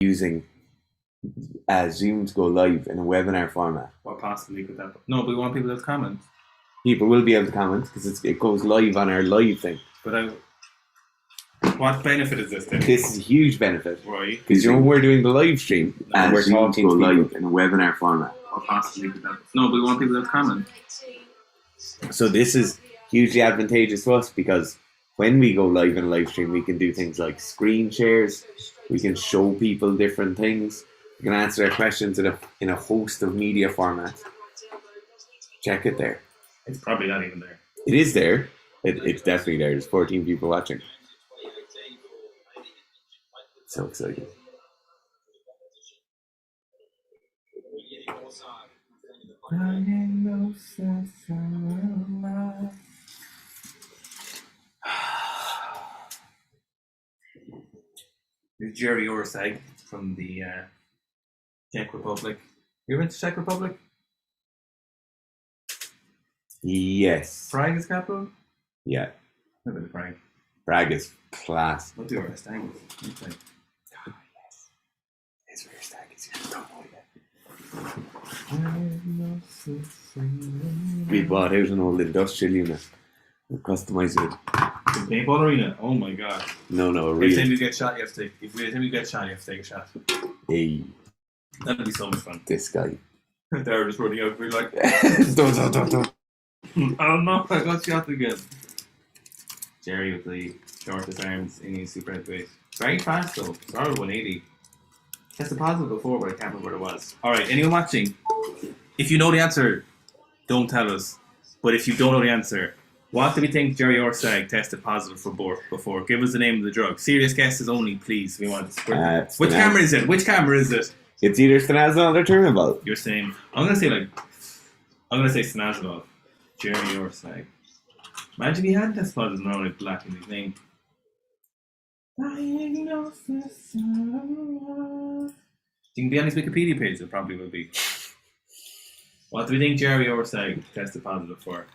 using Zoom to go live in a webinar format. What possibly could that be? No, but we want people to comment. People will be able to comment because it goes live on our live thing. But what benefit is this then? This is a huge benefit. Right. Because we're doing the live stream and we're talking to live in a webinar format. What possibly could that be? No, but we want people to comment. So this is hugely advantageous to us because when we go live in a live stream, we can do things like screen shares. We can show people different things. We can answer their questions in a host of media formats. Check it there. It's probably not even there. It is there. It's definitely there. There's 14 people watching. So exciting. There's Jerry Orsag from the Czech Republic. You went to Czech Republic? Yes. Prague is capital? Yeah. I've been to Prague. Prague is class. What do our stangs? Okay. Oh, yes. It's where your stag is. We bought out an old industrial unit. We customized it. The paintball arena? Oh my god. No, Every time you get shot, you have to take. Every time you get shot, you have to take a shot. Hey, That'd be so much fun. this guy. They're just running out. We're like, Don't. oh no, I got shot again. Jerry with the shortest arms in his super heavyweight. Very fast though. Sorry, 180. Tested positive before, but I can't remember what it was. Alright, anyone watching? If you know the answer, don't tell us. But if you don't know the answer, what do we think Jerry Orsag tested positive for before? Give us the name of the drug. Serious guesses only, please. We want this. Which camera is it? Which camera is it? It's either stanazol or Turinabol. You're saying... I'm going to say stanazol. Jerry Orsag. Imagine he had tested positive now and black in his name. You can be on his Wikipedia page, it probably will be. What do we think Jerry Orsag tested positive for?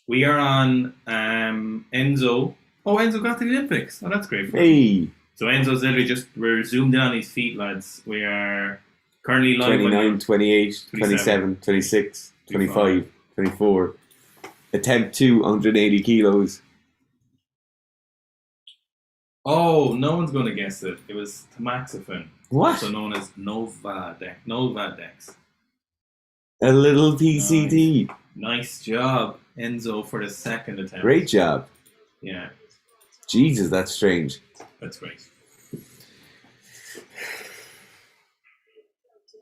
We are on Enzo. Oh, Enzo got to the Olympics. Oh, that's great for him. Hey. So Enzo's literally we're zoomed in on his feet, lads. We are currently live 29, 28, 27, 26, 25, 24. Attempt 180 kilos. Oh, no one's going to guess it. It was tamoxifen. What? Also known as Novadex. A little PCT. Nice job, Enzo, for the second attempt. Great job. Yeah. Jesus, that's strange. That's great.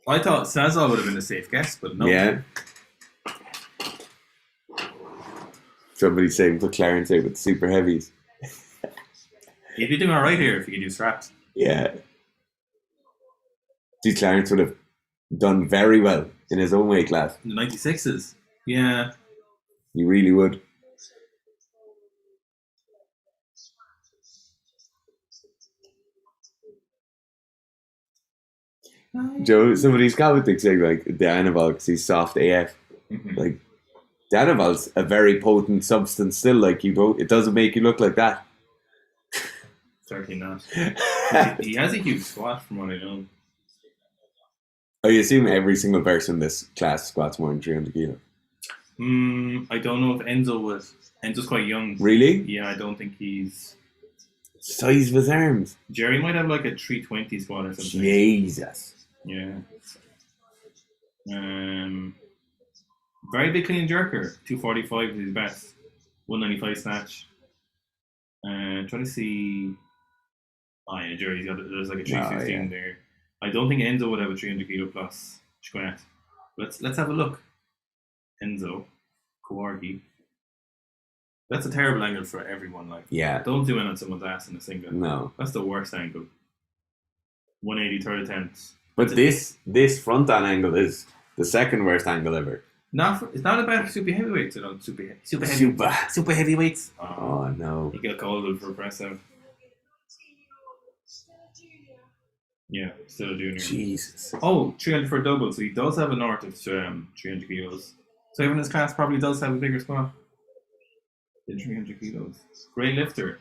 I thought Sazal would have been a safe guess, but no. Yeah. Somebody's saying put Clarence out with super heavies. He'd be doing alright here if he could do straps. Yeah. See, Clarence would have done very well in his own weight class. The 96s. Yeah. He really would. Joe, somebody's commenting saying like the anabolic because he's soft AF. Mm-hmm. Like the anabol's a very potent substance still. Like it doesn't make you look like that. Certainly not. He has a huge squat from what I know. I assume every single person in this class squats more than 300 kilos. I don't know if Enzo was. Enzo's quite young. Really? Yeah, I don't think he's. Size of his arms. Jerry might have like a 320 squat or something. Jesus. Yeah. Very big clean jerker. 245 is his best. 195 snatch. Trying to see. Oh yeah, Jerry's got there's like a 315 there. I don't think Enzo would have a 300 kilo plus squat. Let's have a look. Enzo, Kawargi. That's a terrible angle for everyone. Like, yeah, don't do it on someone's ass in a single. No, that's the worst angle. 180 third attempt. But this front on angle is the second worst angle ever. It's not about super heavyweights. You know, super heavyweights. Oh no! He got called for a press out. Yeah, still a junior. Jesus. Oh, 300 for a double. So he does have a north of 300 kilos. So everyone in his class probably does have a bigger squat. did 300 kilos. Great lifter.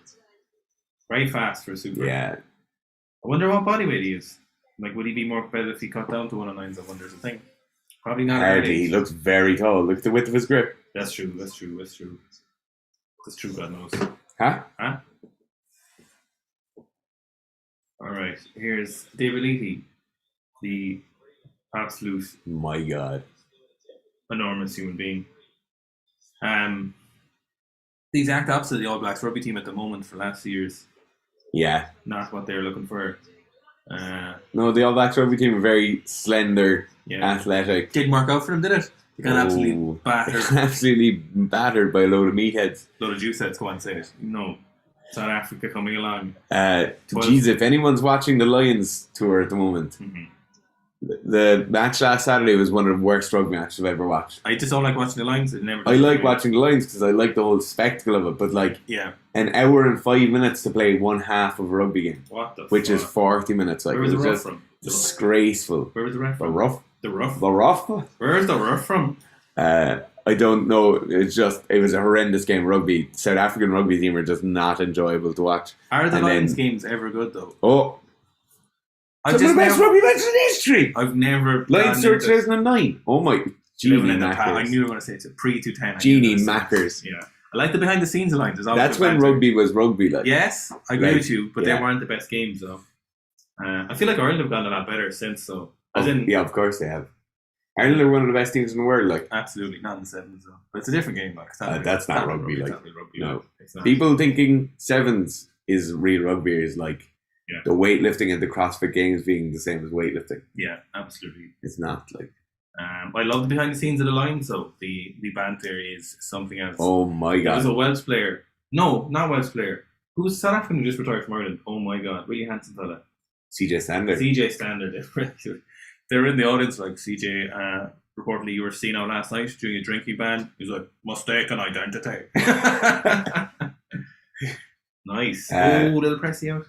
Very fast for a super. Yeah. I wonder what body weight he is. Like, would he be more competitive if he cut down to 109s? I wonder is the thing. Probably not. Hardly. He looks very tall. Look at the width of his grip. That's true. That's true. God knows. Huh? All right. Here's David Leahy, the absolute My God. enormous human being. The exact opposite of the All Blacks rugby team at the moment for the last few years. Yeah. Not what they're looking for. No, the All Blacks rugby team are very slender, Yeah. athletic. Didn't work out for them, did it? They got absolutely battered. Absolutely battered by a load of meatheads. Load of juice heads, go on, say it. No. South Africa coming along. Geez, if anyone's watching the Lions tour at the moment, the match last Saturday was one of the worst rugby matches I've ever watched. I just don't like watching the Lions. I like watching the Lions because I like the whole spectacle of it, but like yeah, an hour and 5 minutes to play one half of a rugby game, which is 40 minutes. Like, where was it the was rough just from? disgraceful. Where was the ref from? The rough? The rough? The rough? Where's the rough from? I don't know. It was a horrendous game of rugby. South African rugby team are just not enjoyable to watch. Are the Lions games ever good though? Oh, some of the best rugby matches in history. I've never. Lions tour 2009. Oh my, Genie Mackers. I knew you were going to say it's a pre-210. Genie Mackers. Yeah, I like the behind the scenes of Lions. That's when rugby was rugby. Like, yes, I agree with you, but they weren't the best games though. I feel like Ireland have gotten a lot better since though. Yeah, of course they have. Ireland are one of the best teams in the world. Like, absolutely, not in the sevens though. But it's a different game. Like, that's not rugby. Like, no, it's not. People thinking sevens is real rugby is like the weightlifting and the CrossFit Games being the same as weightlifting. Yeah, absolutely. It's not like. I love the behind the scenes of the Lions though. The banter is something else. Oh my God! There's a Welsh player. No, not Welsh player. Who's South African who just retired from Ireland? Oh my God, really handsome fella. CJ Standard. They're in the audience like, CJ, reportedly you were seen out last night during a drinking ban. He's like, mistaken identity. Nice. Little pressy out.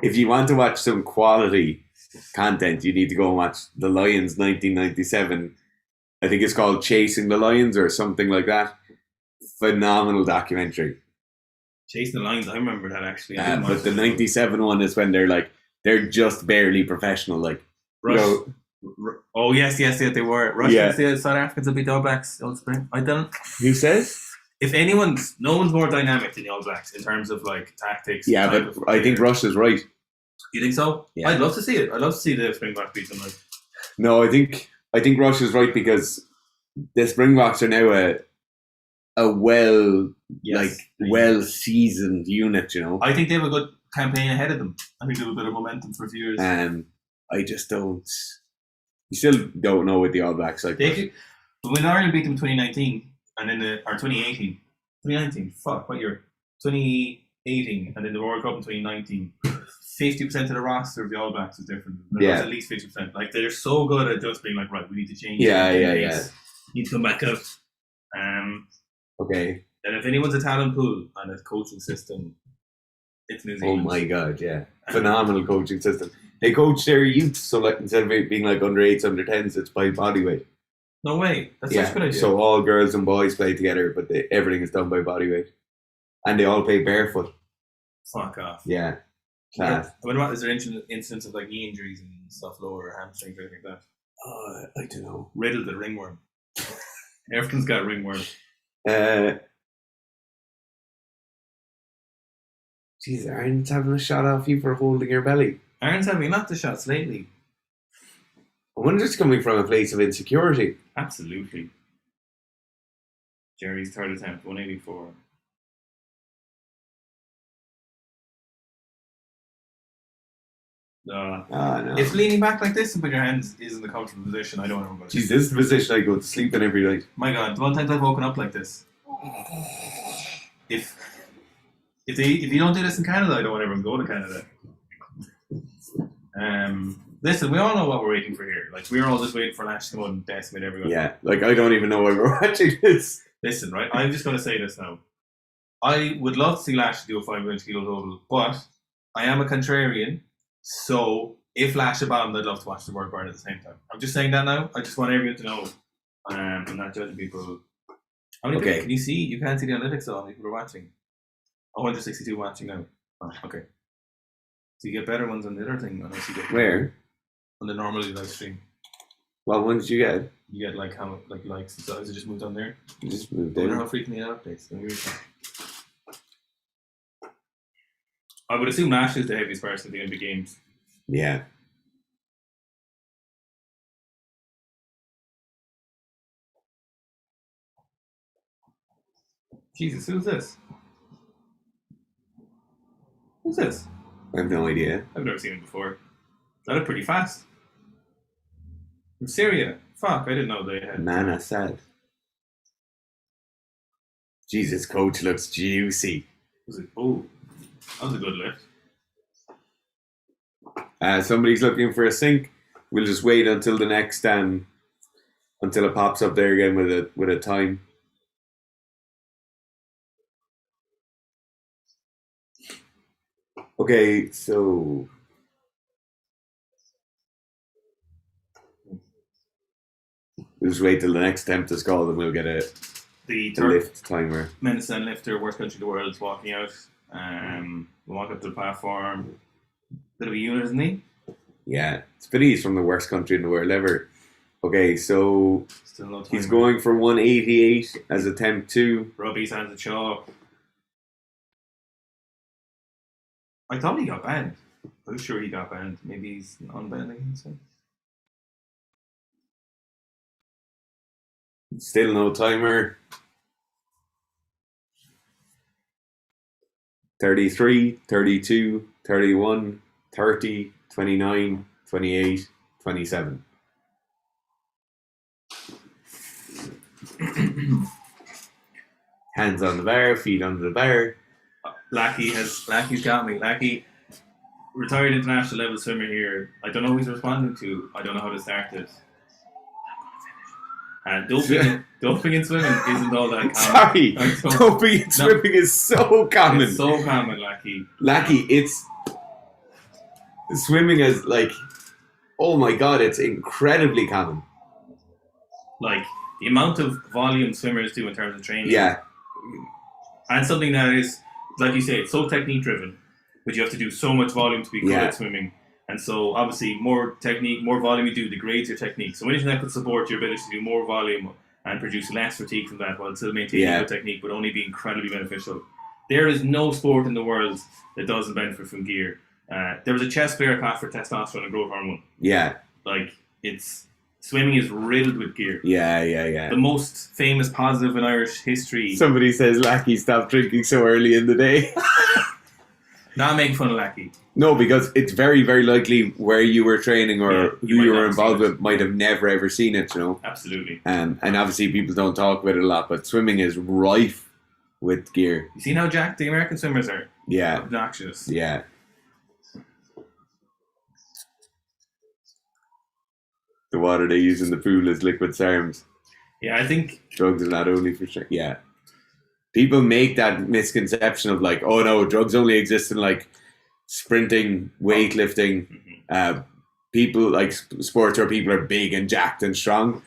If you want to watch some quality content, you need to go and watch The Lions 1997. I think it's called Chasing the Lions or something like that. Phenomenal documentary. Chasing the Lions, I remember that actually. But the 97 one is when they're just barely professional. Like, oh yes, they were. Russians, the South Africans will beat the All Blacks. I don't. Who says? If no one's more dynamic than the All Blacks in terms of like tactics. Yeah, but I think Russia's right. You think so? Yeah. I'd love to see it. I'd love to see the Springboks beat them. No, I think Russia's right because the Springboks are now a well seasoned unit. You know, I think they have a good campaign ahead of them. I think they have a bit of momentum for a few years. I just don't. You still don't know what the All Blacks like. When Ireland beat them in 2019 and then 2018, 2019. Fuck, what year? 2018, and then the World Cup in 2019. 50% of the roster of the All Blacks was different. It was at least 50%. Like, they're so good at just being like, right, we need to change. Yeah. Need to come back out. Okay. And if anyone's a talent pool and a coaching system, it's New Zealand. Oh my God, yeah. Phenomenal coaching system. They coach their youth, so like instead of it being like under 8s, under 10s, it's by body weight. No way. That's such a good idea. So all girls and boys play together, but everything is done by body weight. And they all play barefoot. Fuck off. Yeah. Class. Yeah. Is there incidents of like knee injuries and stuff, lower hamstrings or anything like that? I don't know. Riddled with ringworm. Everyone's got ringworm. Jeez, Aaron's having a shot off you for holding your belly. Aaron's having lots of shots lately. I wonder if it's coming from a place of insecurity. Absolutely. Jerry's third attempt, 184. No. If leaning back like this and put your hands is in the comfortable position, I don't know about it. Jeez, this is the position I go to sleep in every night. My God, the one time I've woken up like this. If you don't do this in Canada, I don't want everyone to go to Canada. Listen, we all know what we're waiting for here. Like, we're all just waiting for Lash to come out and decimate everyone. Yeah, like, I don't even know why we're watching this. Listen, right, I'm just going to say this now. I would love to see Lash do a 500 kilo total, but I am a contrarian, so if Lash abound, I'd love to watch the world burn at the same time. I'm just saying that now. I just want everyone to know. I'm not judging people How many Okay. people can you see? You can't see the analytics though. How many people are watching? 162 watching now. Oh, okay. So you get better ones on the other thing unless you get Where? on the normally live stream. What ones did you get? You get like how like likes and stuff. Is it just moved on there? You just moved I wonder in. how frequently it updates. I would assume Ash is the heaviest person at the end of the games. Yeah. Jesus, who's this? Who's this? I have no idea. I've never seen him before. That looked pretty fast. From Syria. Fuck, I didn't know they had. Mana sad. Jesus, coach looks juicy. Was it? Oh, that was a good lift. Somebody's looking for a sink. We'll just wait until the next until it pops up there again with a time. Okay, so we'll just wait till the next attempt is called and we'll get a lift timer. Medicine lifter, worst country in the world, is walking out. We walk up to the platform. Bit of a unit, isn't he? Yeah, he's from the worst country in the world ever. Okay, so Still no time. he's going for 188 as attempt 2. Rugby's hands at Shaw. I thought he got banned. I was sure he got banned. Maybe he's unbanned again. So. Still no timer. 33, 32, 31, 30, 29, 28, 27. Hands on the bar, feet under the bar. Lackey's got me. Lackey, retired international level swimmer here. I don't know who he's responding to. I don't know how to start this. Doping in swimming isn't all that common. Sorry, doping in swimming is so common. It's so common, Lackey. Swimming is like, oh my god, it's incredibly common. Like, the amount of volume swimmers do in terms of training. Yeah. And something that is, like you say, it's so technique driven, but you have to do so much volume to be good at swimming. And so, obviously, more technique, more volume you do, degrades your technique. So anything that could support your ability to do more volume and produce less fatigue from that while still maintaining good technique, but only be incredibly beneficial. There is no sport in the world that doesn't benefit from gear. There was a chess player caught for testosterone and growth hormone. Yeah. Like, swimming is riddled with gear. Yeah. The most famous positive in Irish history. Somebody says Lackey stopped drinking so early in the day. Not making fun of Lackey. No, because it's very, very likely where you were training or who you were involved with might have never ever seen it, you know? Absolutely. And obviously people don't talk about it a lot, but swimming is rife with gear. You seen how jacked the American swimmers are? Yeah. Obnoxious. Yeah. The water they use in the pool is liquid SARMs. Yeah, I think drugs are not only for sure. Yeah. People make that misconception of like, oh no, drugs only exist in like sprinting, weightlifting, people like sports where people are big and jacked and strong.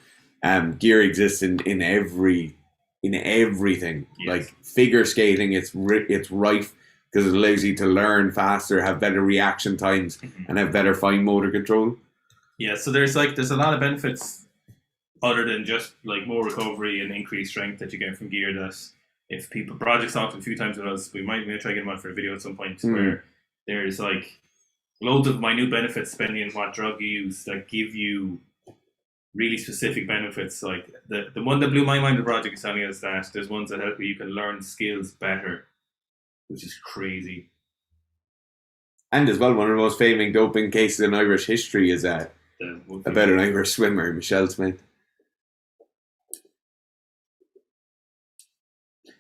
Gear exists in everything. Yes. Like figure skating, it's rife because it allows you to learn faster, have better reaction times, and have better fine motor control. Yeah, so there's a lot of benefits other than just like more recovery and increased strength that you get from gear. That if people projects talked a few times with us, we might try to get them on for a video at some point where there's like loads of minute benefits depending on what drug you use that give you really specific benefits. Like the one that blew my mind, the project is telling us that there's ones that help you can learn skills better, which is crazy. And as well, one of the most famous doping cases in Irish history is about an Irish swimmer, Michelle Smith.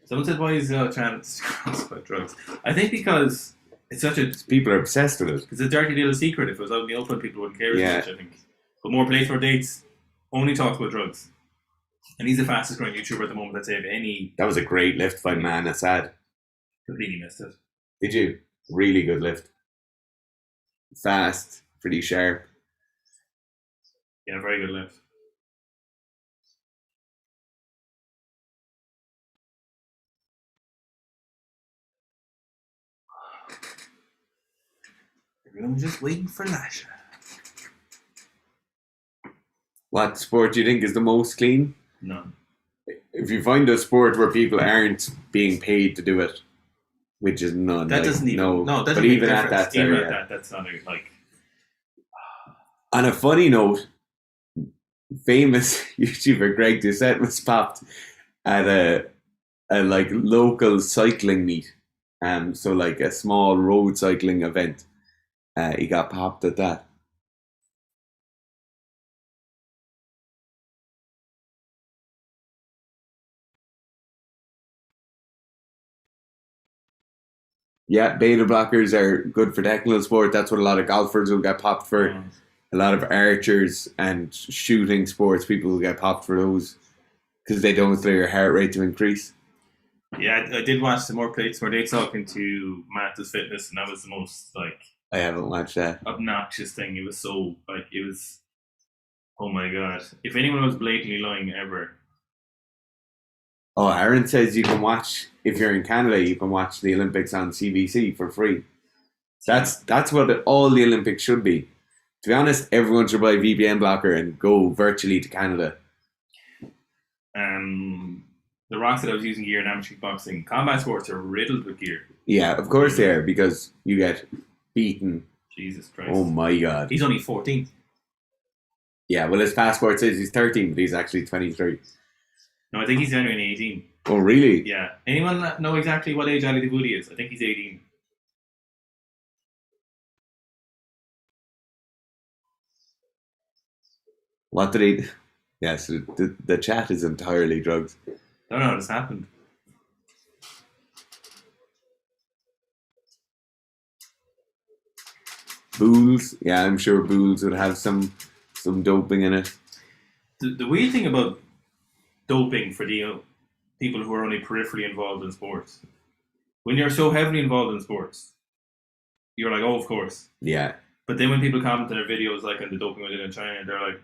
Someone said, why is Chance about drugs? I think because it's such a... People are obsessed with it. It's a dirty little secret. If it was out in the open, people wouldn't care as much, I think. But more Place, More Dates only talks about drugs. And he's the fastest growing YouTuber at the moment, let's say, of any... That was a great lift by Man Assad. Completely missed it. Did you? Really good lift. Fast, pretty sharp. Yeah, very good lift. Everyone's just waiting for Lasha. What sport do you think is the most clean? None. If you find a sport where people aren't being paid to do it, which is none. That like, doesn't even. No, that doesn't but make even a at difference. that, Even area. at that, that's not like. On a funny note, famous YouTuber Greg Doucette was popped at a like local cycling meet. So like a small road cycling event. He got popped at that. Yeah, beta blockers are good for technical sport. That's what a lot of golfers will get popped for. A lot of archers and shooting sports, people will get popped for those because they don't allow your heart rate to increase. Yeah, I did watch some more plates where they talking to Matt's Fitness, and that was the most like. I haven't watched that. Obnoxious thing. It was so like it was. Oh my god! If anyone was blatantly lying ever. Oh, Aaron says you can watch, if you're in Canada, you can watch the Olympics on CBC for free. That's what all the Olympics should be. To be honest, everyone should buy a VPN blocker and go virtually to Canada. The rocks that I was using gear in amateur boxing, combat sports are riddled with gear. Yeah, of course they are, because you get beaten. Jesus Christ. Oh my god. He's only 14. Yeah, well his passport says he's 13, but he's actually 23. No, I think he's only 18. Oh, really? Yeah. Anyone know exactly what age Ali Davoudi is? I think he's 18. What did he... Yes, the chat is entirely drugs. Don't know how this happened. Bools? Yeah, I'm sure Bools would have some doping in it. The weird thing about doping for the people who are only peripherally involved in sports, when you're so heavily involved in sports, you're like, oh, of course. Yeah. But then when people comment on their videos, like on the doping we did in China, they're like,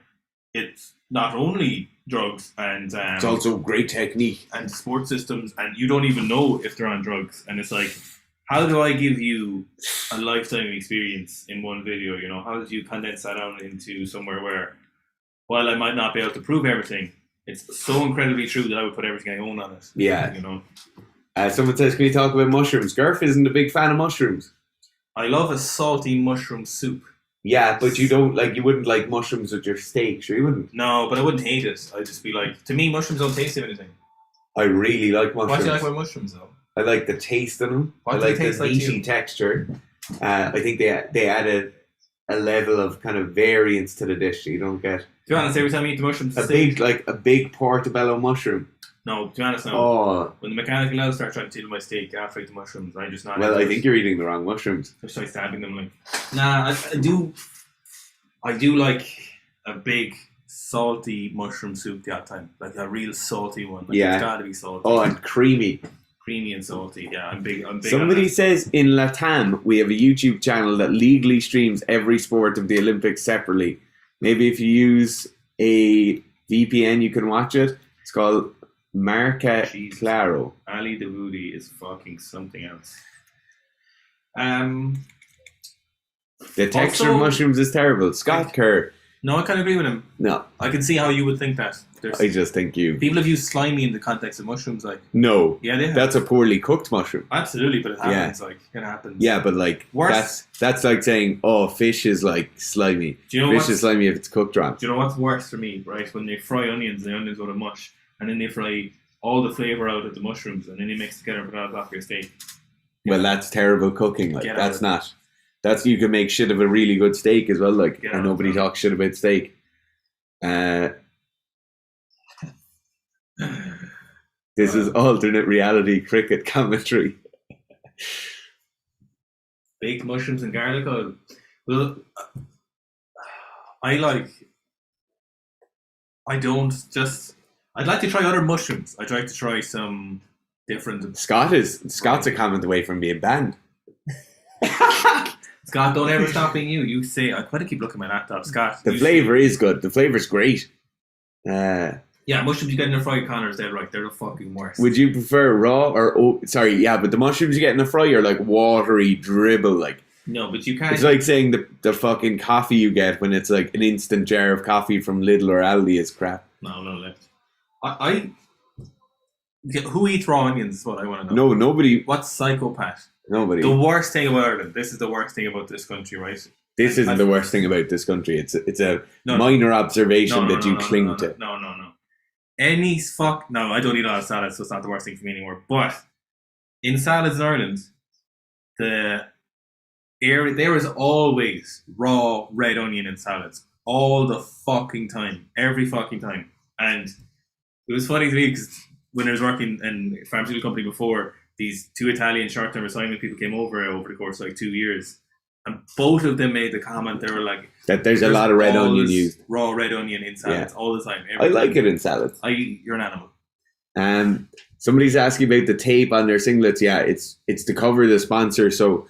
it's not only drugs and it's also great technique and sports systems, and you don't even know if they're on drugs. And it's like, how do I give you a lifetime experience in one video? You know, how do you condense that down into somewhere where, while I might not be able to prove everything, it's so incredibly true that I would put everything I own on it. Yeah. You know. Someone says, can you talk about mushrooms? Garf isn't a big fan of mushrooms. I love a salty mushroom soup. Yeah, but you wouldn't like mushrooms with your steak, sure you wouldn't? No, but I wouldn't hate it. I'd just be like, to me, mushrooms don't taste of anything. I really like mushrooms. What do you like about mushrooms, though? I like the taste of them. What I do they like taste the like meaty to you? texture. I think they added a level of kind of variance to the dish that you don't get. To be honest, every time I eat the mushrooms, A big portobello mushroom. No, to be honest, no. Oh, When the mechanical elves start trying to tickle my steak after I eat the mushrooms, I just not. well, I think you're eating the wrong mushrooms. I start stabbing them like. Nah, I do like a big salty mushroom soup the odd time, like a real salty one. Like, Yeah. It's got to be salty. Oh, and creamy. Creamy and salty. Yeah, I'm big. Somebody on says in Latam we have a YouTube channel that legally streams every sport of the Olympics separately. Maybe if you use a VPN, you can watch it. It's called Marca Jeez. Claro. that. Ali Davoudi is fucking something else. The texture of Also- mushrooms is terrible. Scott Kerr. No, I kind of agree with him. No, I can see how you would think that. I just think you. People have used slimy in the context of mushrooms, like No, yeah, they have. that's a poorly cooked mushroom. Absolutely, but it happens. Like it happens. Yeah, but like Worse. that's like saying, oh, fish is like slimy. Do you know Fish what's- is slimy if it's cooked wrong. Do you know what's worse for me, right? When they fry onions, the onions go to mush, and then they fry all the flavour out of the mushrooms, and then they mix together and put it on top of your steak. Well, that's terrible cooking. Like Get out that's of it. not. That's you can make shit of a really good steak as well. Like Get and out nobody of it. talks shit about steak. This is alternate reality cricket commentary. Baked mushrooms and garlic oil. Well, I'd like to try other mushrooms. I'd like to try some different. Scott's a comment away from being banned. Scott, don't ever stop being you. You say, I quite keep looking at my laptop. Scott. The you flavour is good. The flavour's great. Yeah, mushrooms you get in a fry, Connors, they're the fucking worst. Would you prefer raw or but the mushrooms you get in a fry are like watery dribble, like No, but you can't. It's like saying the fucking coffee you get when it's like an instant jar of coffee from Lidl or Aldi is crap. No left. I who eats raw onions is what I want to know. No, nobody. What psychopath? Nobody. The worst thing about Ireland. This is the worst thing about this country, right? This isn't the worst thing about this country. It's a minor observation that you cling to. No. Any fuck. No, I don't eat a lot of salads, so it's not the worst thing for me anymore. But in salads in Ireland, there is always raw red onion in salads. All the fucking time. Every fucking time. And it was funny to me because when I was working in a pharmaceutical company before, these 2 Italian short-term assignment people came over the course of like 2 years. And both of them made the comment, they were like... That there's a lot of red onion used. Raw red onion in salads all the time. I like it in salads. You're an animal. Somebody's asking about the tape on their singlets. Yeah, it's to cover the sponsor. So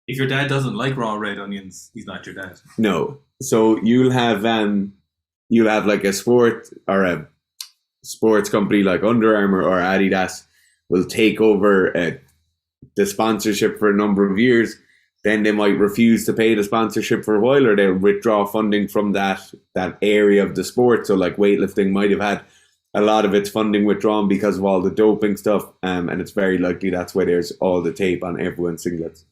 if your dad doesn't like raw red onions, he's not your dad. No. So you'll have like a sport or a sports company like Under Armour or Adidas will take over the sponsorship for a number of years. Then they might refuse to pay the sponsorship for a while, or they'll withdraw funding from that area of the sport. So like weightlifting might have had a lot of its funding withdrawn because of all the doping stuff, and it's very likely that's why there's all the tape on everyone's singlets.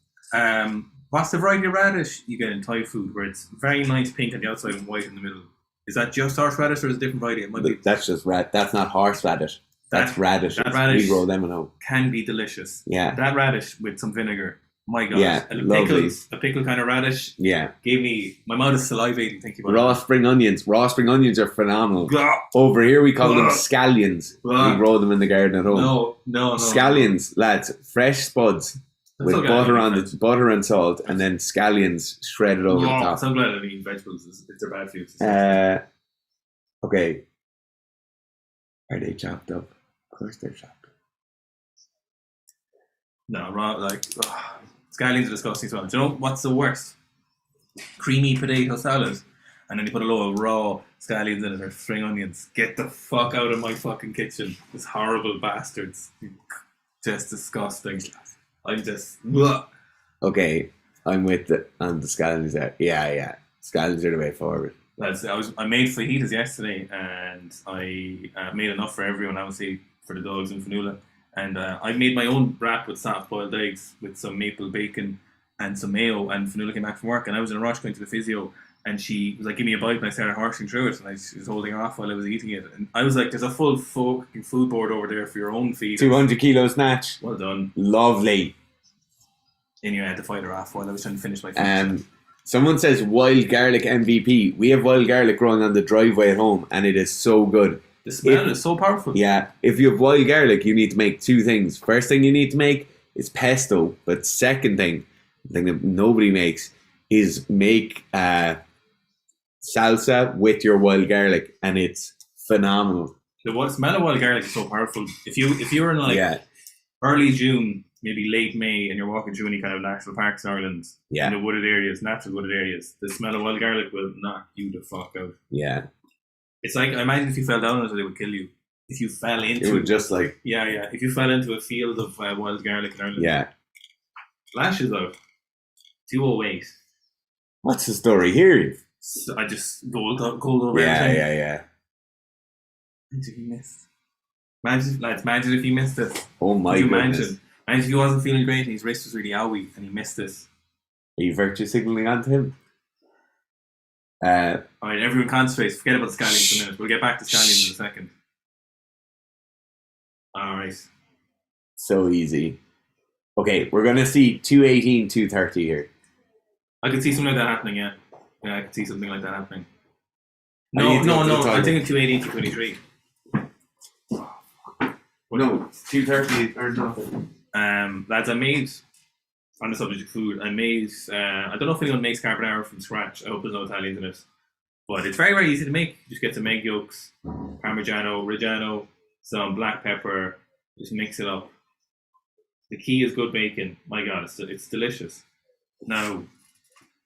What's the variety of radish you get in Thai food where it's very nice pink on the outside and white in the middle? Is that just horseradish or is it a different variety? It might be. That's just that's not horseradish. That's radish. That radish we grow them at home. Can be delicious. Yeah. That radish with some vinegar. My God. Yeah, lovely. A pickle kind of radish. Yeah. Gave me, my mouth is salivating thinking about raw spring onions. Raw spring onions are phenomenal. Blah. Over here we call them scallions. Blah. We grow them in the garden at home. No. Scallions, lads. Fresh spuds with butter and salt, and then scallions shredded over the top. I'm glad I don't eat vegetables. It's a bad food. Okay. Are they chopped up? Of course they're chopped up. No, raw, scallions are disgusting as well. Do you know what's the worst? Creamy potato salad, and then you put a load of raw scallions in it or spring onions. Get the fuck out of my fucking kitchen. These horrible bastards. Just disgusting. I'm just... Bleh. Okay, I'm with on the scallions there. Yeah. Scallions are the way forward. I made fajitas yesterday, and I made enough for everyone, obviously, for the dogs and Fanula. And I made my own wrap with soft boiled eggs with some maple bacon and some mayo. And Fanula came back from work, and I was in a rush going to the physio. And she was like, "Give me a bite," and I started horsing through it. And she was holding her off while I was eating it. And I was like, "There's a full food board over there for your own feed." 200 kilo snatch. Well done. Lovely. Anyway, I had to fight her off while I was trying to finish my food. Someone says wild garlic MVP. We have wild garlic growing on the driveway at home, and it is so good. The smell is so powerful. Yeah. If you have wild garlic, you need to make 2 things. First thing you need to make is pesto. But second thing, the thing that nobody makes, is make salsa with your wild garlic, and it's phenomenal. The smell of wild garlic is so powerful. If you're in early June, maybe late May, and you're walking through any kind of national parks in Ireland, in the wooded areas, natural wooded areas, the smell of wild garlic will knock you the fuck out. Yeah. It's like, I imagine if you fell down on it, it would kill you. If you fell into it would just like... Yeah. If you fell into a field of wild garlic in Ireland. Yeah. Lashes out. 208. What's the story here? So I just gold over everything. Yeah. Imagine if you missed. Imagine if you missed this. Oh my goodness. Imagine if he wasn't feeling great and his wrist was really owie and he missed this. Are you virtue signaling onto him? Alright, everyone concentrate. Forget about the scallions for a minute. We'll get back to scallions in a second. Alright. So easy. Okay, we're going to see 218, 230 here. I could see something like that happening, yeah. Yeah, I could see something like that happening. No. I think it's 218, 223. No, 230 or nothing. Lads, I made... On the subject of food, I made, I don't know if anyone makes carbonara from scratch. I hope there's no Italians in it. But it's very, very easy to make. You just get some egg yolks, Parmigiano, Reggiano, some black pepper, just mix it up. The key is good bacon. My God, it's delicious. Now,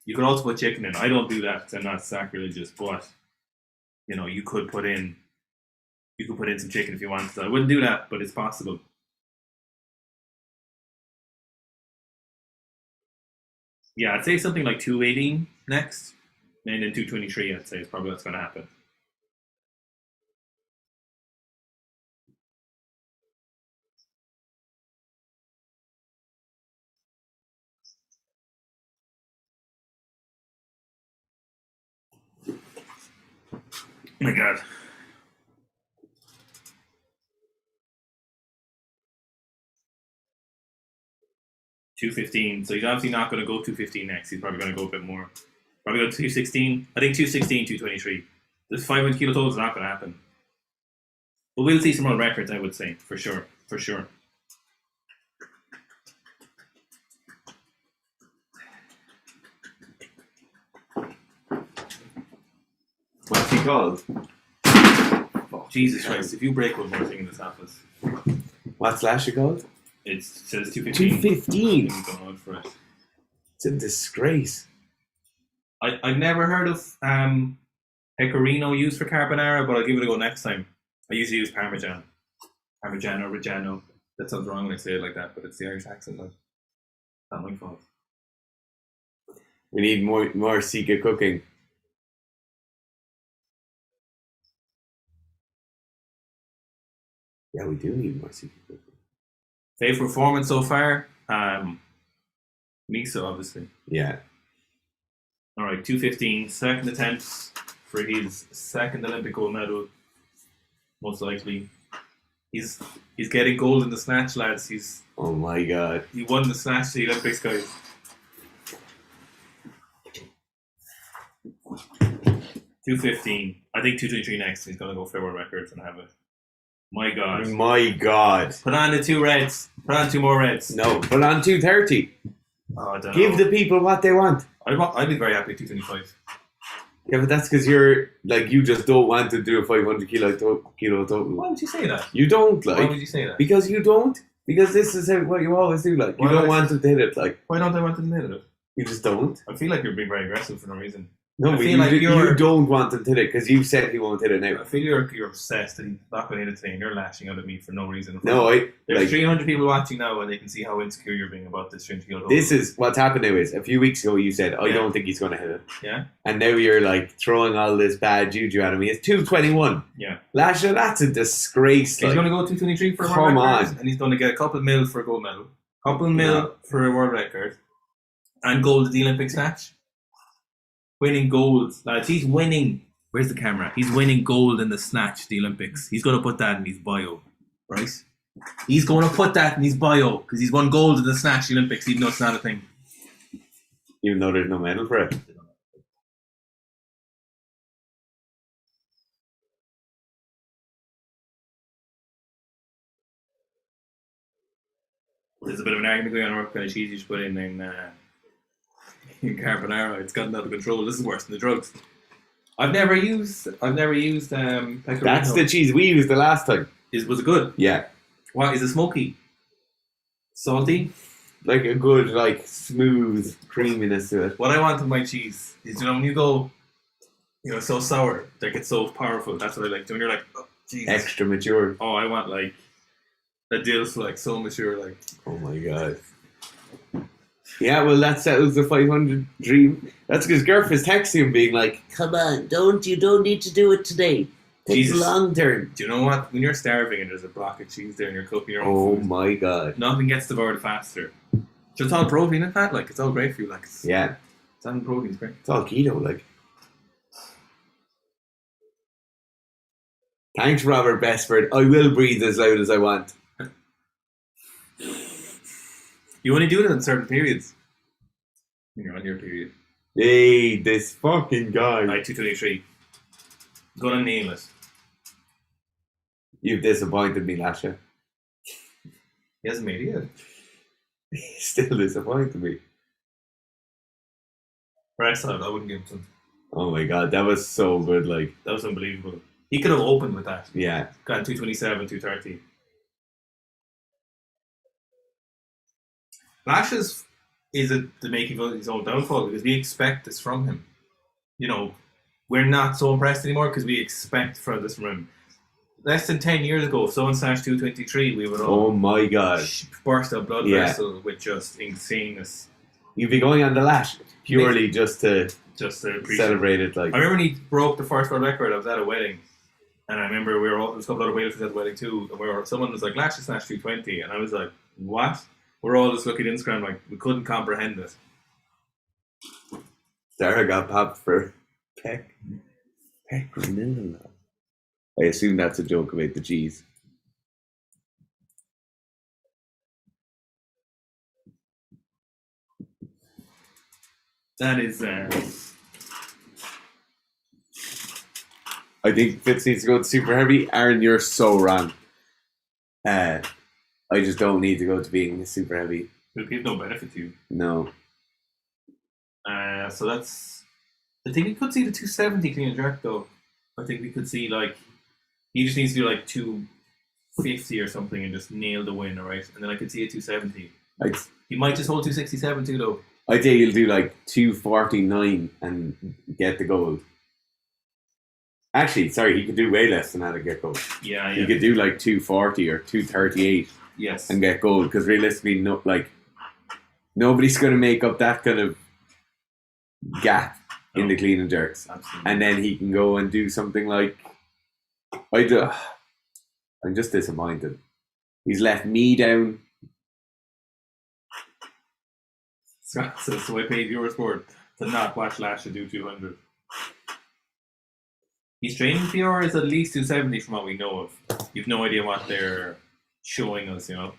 you could also put chicken in. I don't do that because I'm not sacrilegious, but, you could put in some chicken if you wanted to. I wouldn't do that, but it's possible. Yeah, I'd say something like 218 next, and then 223. I'd say is probably what's going to happen. Oh my God. 215. So he's obviously not going to go 215 next. He's probably going to go a bit more. Probably go 216. I think 216, 223. This 500 kilo total is not going to happen. But we'll see some more records, I would say, for sure. For sure. What's he called? Oh, Jesus Christ, if you break one more thing in this office. What's Lasher called? It says 215. 215. I'm going out for it. It's a disgrace. I've never heard of pecorino used for carbonara, but I'll give it a go next time. I usually use Parmesan. Parmigiano Reggiano. That sounds wrong when I say it like that, but it's the Irish accent. Like. Not my fault. We need more secret cooking. Yeah, we do need more secret cooking. Favorite performance so far? Miso, obviously. Yeah. All right, 215, second attempt for his second Olympic gold medal, most likely. He's getting gold in the snatch, lads. Oh my God. He won the snatch to the Olympics, guys. 215. I think 223 next. He's gonna go for world records and have it. My God. My God. Put on the 2 reds. Put on 2 more reds. No, put on 230. Oh, I don't Give know. the people what they want. I'd be very happy with 225. Yeah, but that's because you just don't want to do a 500 kilo total. Why would you say that? You don't, Why would you say that? Because you don't. Because this is what you always do, like. You don't want to hit it, like. Why don't I want to hit it? You just don't. I feel like you're being very aggressive for no reason. No, I but feel like you don't want him to hit it because you said he won't hit it now. I feel you're obsessed and he's not going to hit it today and you're lashing out at me for no reason. No, There's 300 people watching now and they can see how insecure you're being about this 300 kilo. This is what's happened now is a few weeks ago you said, I don't think he's going to hit it. Yeah. And now you're like throwing all this bad juju at him. It's 221. Yeah. Lasha, that's a disgrace. He's going to go 223 for a world record. And he's going to get a couple mil for a gold medal. Couple mil for a world record. And gold at the Olympic snatch. Winning gold, lads. He's winning. Where's the camera? He's winning gold in the snatch, the Olympics. He's going to put that in his bio, right? He's going to put that in his bio because he's won gold in the snatch, the Olympics, even though it's not a thing. Even though there's no medal for it. There's a bit of an argument going on what kind of cheese you should put in carbonara. It's gotten out of control. This is worse than the drugs. I've never used pecorino. That's the cheese we used the last time. Was it good? Yeah. What is it? Smoky? Salty? Like a good, like smooth creaminess to it. What I want in my cheese is, when you go, so sour, like it's so powerful. That's what I like. When you're like, oh, Jesus. Extra mature. Oh, I want like a dill's like so mature, like. Oh my God. Yeah, well, that settles the 500 dream. That's because Gerf is texting him being like, come on, you don't need to do it today. Take the long term. Do you know what? When you're starving and there's a block of cheese there and you're cooking your own food. Oh my God. Nothing gets devoured faster. So it's all protein in that, like, it's all great for you, like. It's all protein, it's great. It's all keto, like. Thanks, Robert Besford. I will breathe as loud as I want. You only do it in certain periods. When you're on your period. Hey, this fucking guy. 223. Gonna nail it. You've disappointed me, Lasha. He hasn't made it yet. He's still disappointed me. Rest of it, I wouldn't give it to him. Oh my God, that was so good, like. That was unbelievable. He could have opened with that. Yeah. Got 227, 230. Lashes is to make his own downfall because we expect this from him. We're not so impressed anymore because we expect for this from him. Less than 10 years ago, if someone snatched 223, we would all oh my God. burst a blood vessel with just insaneness. You'd be going on the lash purely just to celebrate it. Like I remember when he broke the first world record. I was at a wedding, and I remember there was a couple other weightlifters at the wedding too. And someone was like, "Lash snatch 220," and I was like, "What?" We're all just looking at Instagram like we couldn't comprehend it. Dara got popped for peck renilla. I assume that's a joke about the cheese. That is. I think Fitz needs to go to super heavy. Aaron, you're so wrong. I just don't need to go to being super heavy. It'll give no benefit to you. No. So that's. I think we could see the 270 clean and jerk though. I think we could see like he just needs to do like 250 or something and just nail the win, alright? And then I could see a 270. He might just hold 267 too though. I'd say he'll do like 249 and get the gold. Actually, sorry, he could do way less than that and get gold. Yeah. He could do like 240 or 238 yes. and get gold, because realistically, nobody's going to make up that kind of gap in the clean and jerks. Absolutely. And then he can go and do something like... I'm just disappointed. He's left me down. So I paid Eurosport to not watch Lash to do 200. He's training PR is at least 270 from what we know of. You've no idea what they're showing us, you know.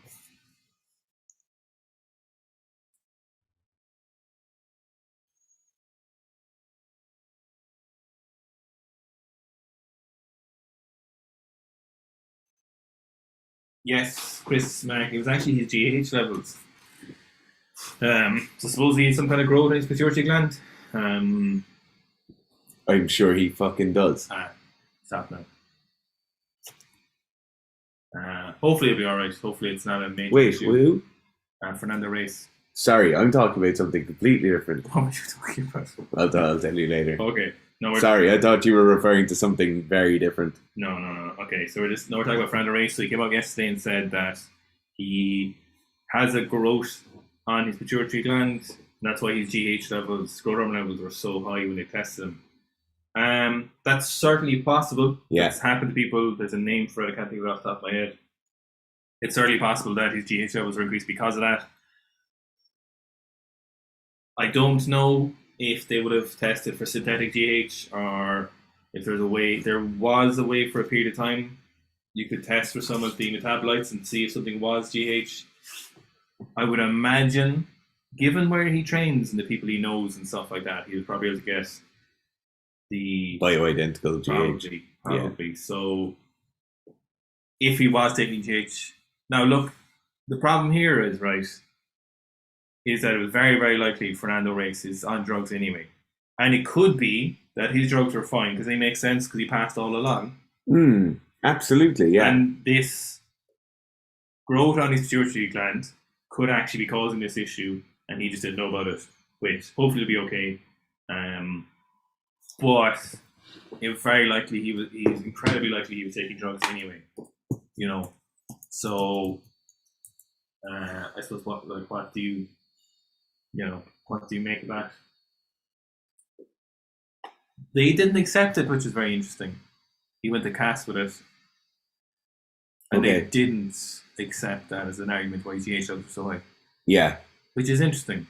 Yes, Chris Mack. It was actually his GH levels. So suppose he has some kind of growth in his pituitary gland. I'm sure he fucking does. Stop now. Hopefully it'll be alright. Hopefully it's not a major issue. Wait, who? Fernando Reyes. Sorry, I'm talking about something completely different. What were you talking about? I'll tell you later. Okay. No, Sorry, I thought you were referring to something very different. No. Okay, so we're talking about Fernando Reyes. So he came out yesterday and said that he has a growth on his pituitary gland. That's why his GH levels, growth hormone levels, were so high when they tested him. That's certainly possible. Yeah. It's happened to people. There's a name for it. I can't think of it off the top of my head. It's certainly possible that his GH levels were increased because of that. I don't know if they would have tested for synthetic GH or if there was a way for a period of time you could test for some of the metabolites and see if something was GH. I would imagine, given where he trains and the people he knows and stuff like that, he would probably able to get the bioidentical GH. Probably. Yeah. So if he was taking GH, now look, the problem here is is that it was very, very likely Fernando Reyes is on drugs anyway. And it could be that his drugs were fine because they make sense because he passed all along. Absolutely, yeah. And this growth on his pituitary gland could actually be causing this issue and he just didn't know about it, which hopefully will be okay. But it's very likely he's incredibly likely he was taking drugs anyway. You know. So I suppose what do you make of that? They didn't accept it, which is very interesting. He went to CAS with it. And they didn't accept that as an argument why his GH levels were so high. Yeah. Which is interesting.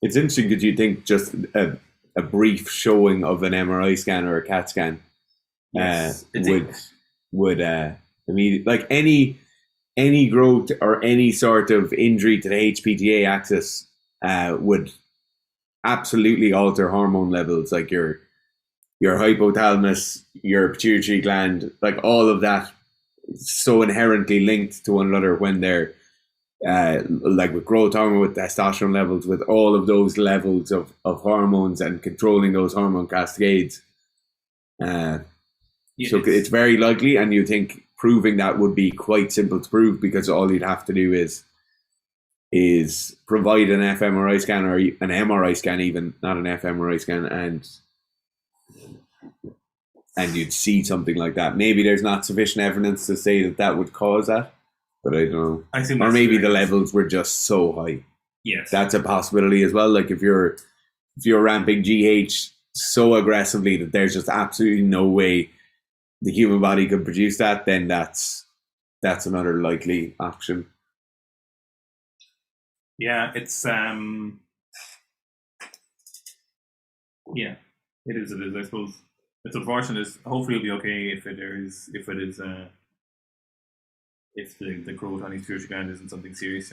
It's interesting because you think just a brief showing of an MRI scan or a CAT scan would immediately, like any growth or any sort of injury to the HPTA axis would absolutely alter hormone levels, like your hypothalamus, your pituitary gland, like all of that, so inherently linked to one another when they're like with growth hormone, with testosterone levels, with all of those levels of hormones and controlling those hormone cascades. So it's very likely, and you think proving that would be quite simple to prove because all you'd have to do is provide an fMRI scan or an MRI scan, even not an fMRI scan, and you'd see something like that. Maybe there's not sufficient evidence to say that would cause that, but I don't know. Or maybe the levels were just so high. Yes. That's a possibility as well. Like if you're ramping GH so aggressively that there's just absolutely no way the human body could produce that, then that's another likely option. Yeah, it's yeah, it is. It is. I suppose it's unfortunate. Hopefully, it'll be okay if the growth on his pituitary gland isn't something serious.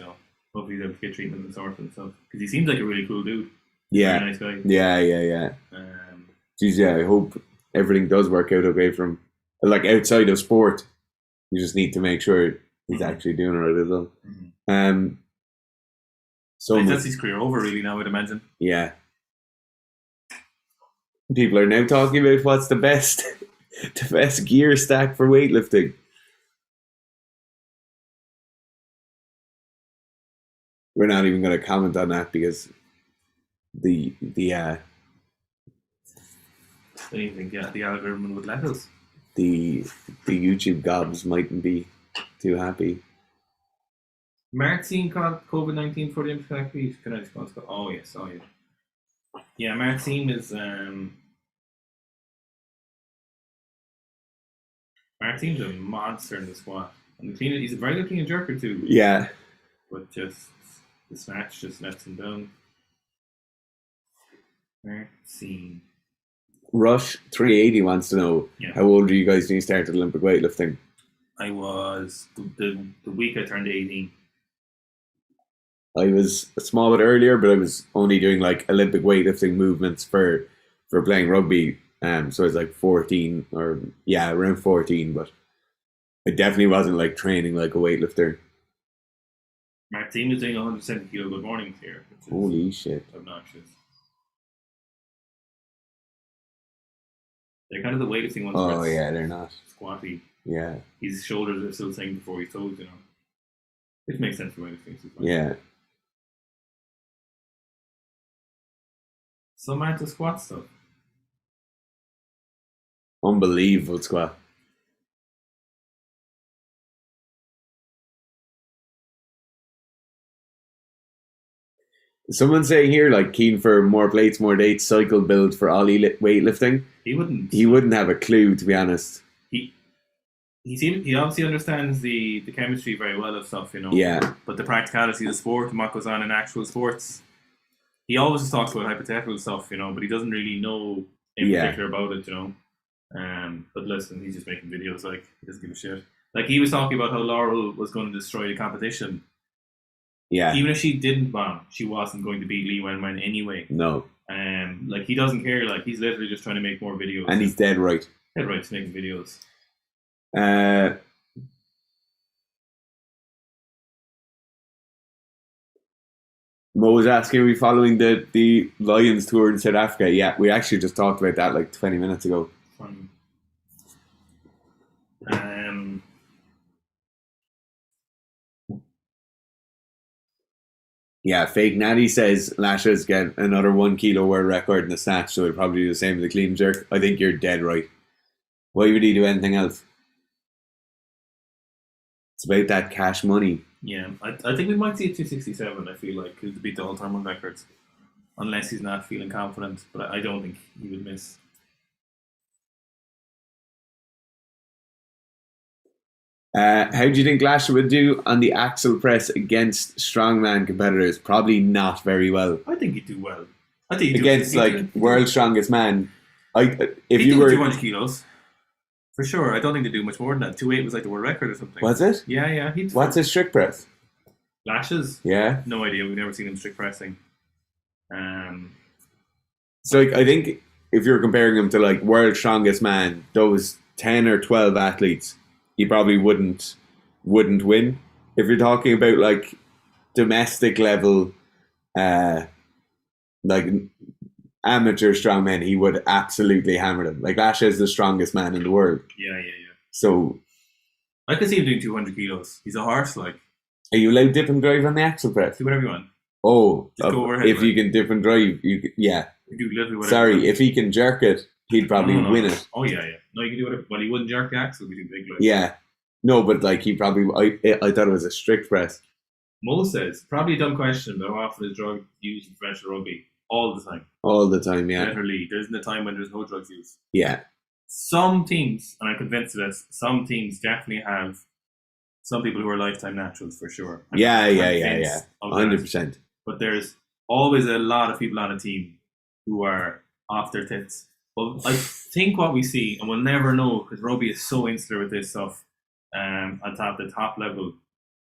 Hopefully they'll get treatment and sort and stuff. Because he seems like a really cool dude. Yeah, very nice guy. Yeah. Geez, yeah. I hope everything does work out okay for him. Like outside of sport, you just need to make sure he's actually doing it right as well. So that's his career over, really. Now, I'd imagine. Yeah. People are now talking about what's the best gear stack for weightlifting. We're not even going to comment on that because the algorithm would let us. The YouTube gobs mightn't be too happy. Martine caught COVID-19 for the Olympic Can Oh yes, oh yeah. Yeah, Martine is Martine's a monster in the squat. And he's a very good clean and jerker too. Yeah. But just the snatch just lets him down. Martine. Rush 380 wants to know how old are you guys when you started Olympic weightlifting? I was the week I turned 18. I was a small bit earlier, but I was only doing like Olympic weightlifting movements for playing rugby. So I was like 14 or around 14, but I definitely wasn't like training like a weightlifter. Martine was doing 170 kilo good mornings here. Holy shit. Obnoxious. They're kind of the weightlifting ones. Oh yeah, they're not. Squatty. Yeah. His shoulders are still saying before his toes, It makes sense for weightlifting. Yeah. Some aren't the squat stuff. Unbelievable squat. Someone's saying here, like, keen for more plates, more dates, cycle build for Ollie weightlifting. He wouldn't. He wouldn't have a clue, to be honest. He obviously understands the chemistry very well of stuff, Yeah. But the practicality of the sport and what goes on in actual sports, he always talks about hypothetical stuff, but he doesn't really know in particular about it, But listen, he's just making videos, like, he doesn't give a shit. Like, he was talking about how Laurel was going to destroy the competition. Yeah. Even if she didn't bomb, she wasn't going to beat Lee Wenman anyway. No. Like, he doesn't care. Like, he's literally just trying to make more videos. And he's dead right. Dead right to making videos. Mo was asking, are we following the Lions tour in South Africa? Yeah, we actually just talked about that like 20 minutes ago. Fun. Yeah, Fake Natty says Lashes get another 1 kilo world record in the snatch, so he'll probably do the same with the clean and jerk. I think you're dead right. Why would he do anything else? It's about that cash money. Yeah, I think we might see a 267, I feel like, to beat the all-time world records. Unless he's not feeling confident, but I don't think he would miss. How do you think Lasher would do on the axle press against strongman competitors? Probably not very well. I think he'd do well. I think against world's strongest man. If you were 200 kilos, for sure. I don't think they do much more than that. 2.8 was like the world record or something. Was it? Yeah. What's his strict press? Lashes? Yeah. No idea. We've never seen him strict pressing. So I think if you're comparing him to like world's strongest man, those 10 or 12 athletes, he probably wouldn't win. If you're talking about like domestic level, like amateur strongmen, he would absolutely hammer them. Like Lash is the strongest man in the world. Yeah. So I could see him doing 200 kilos. He's a horse, like. Are you allowed dip and drive on the axle press? Do whatever you want. Oh, just go overhead, if you can dip and drive, yeah. You do literally whatever. Sorry, if he can jerk it, he'd probably win it. Oh yeah. No, you can do whatever. Well, he wouldn't jerk the axle. He'd do big. Like. Yeah, no, but like he probably. I thought it was a strict press. Mo says, probably a dumb question, but how often is drug used in professional rugby? All the time. All the time, yeah. Literally. There isn't a time when there's no drugs used. Yeah. Some teams, and I'm convinced of this, some teams definitely have some people who are lifetime naturals for sure. Yeah. 100%. But there's always a lot of people on a team who are off their tits. But I think what we see, and we'll never know because rugby is so insular with this stuff on the top level,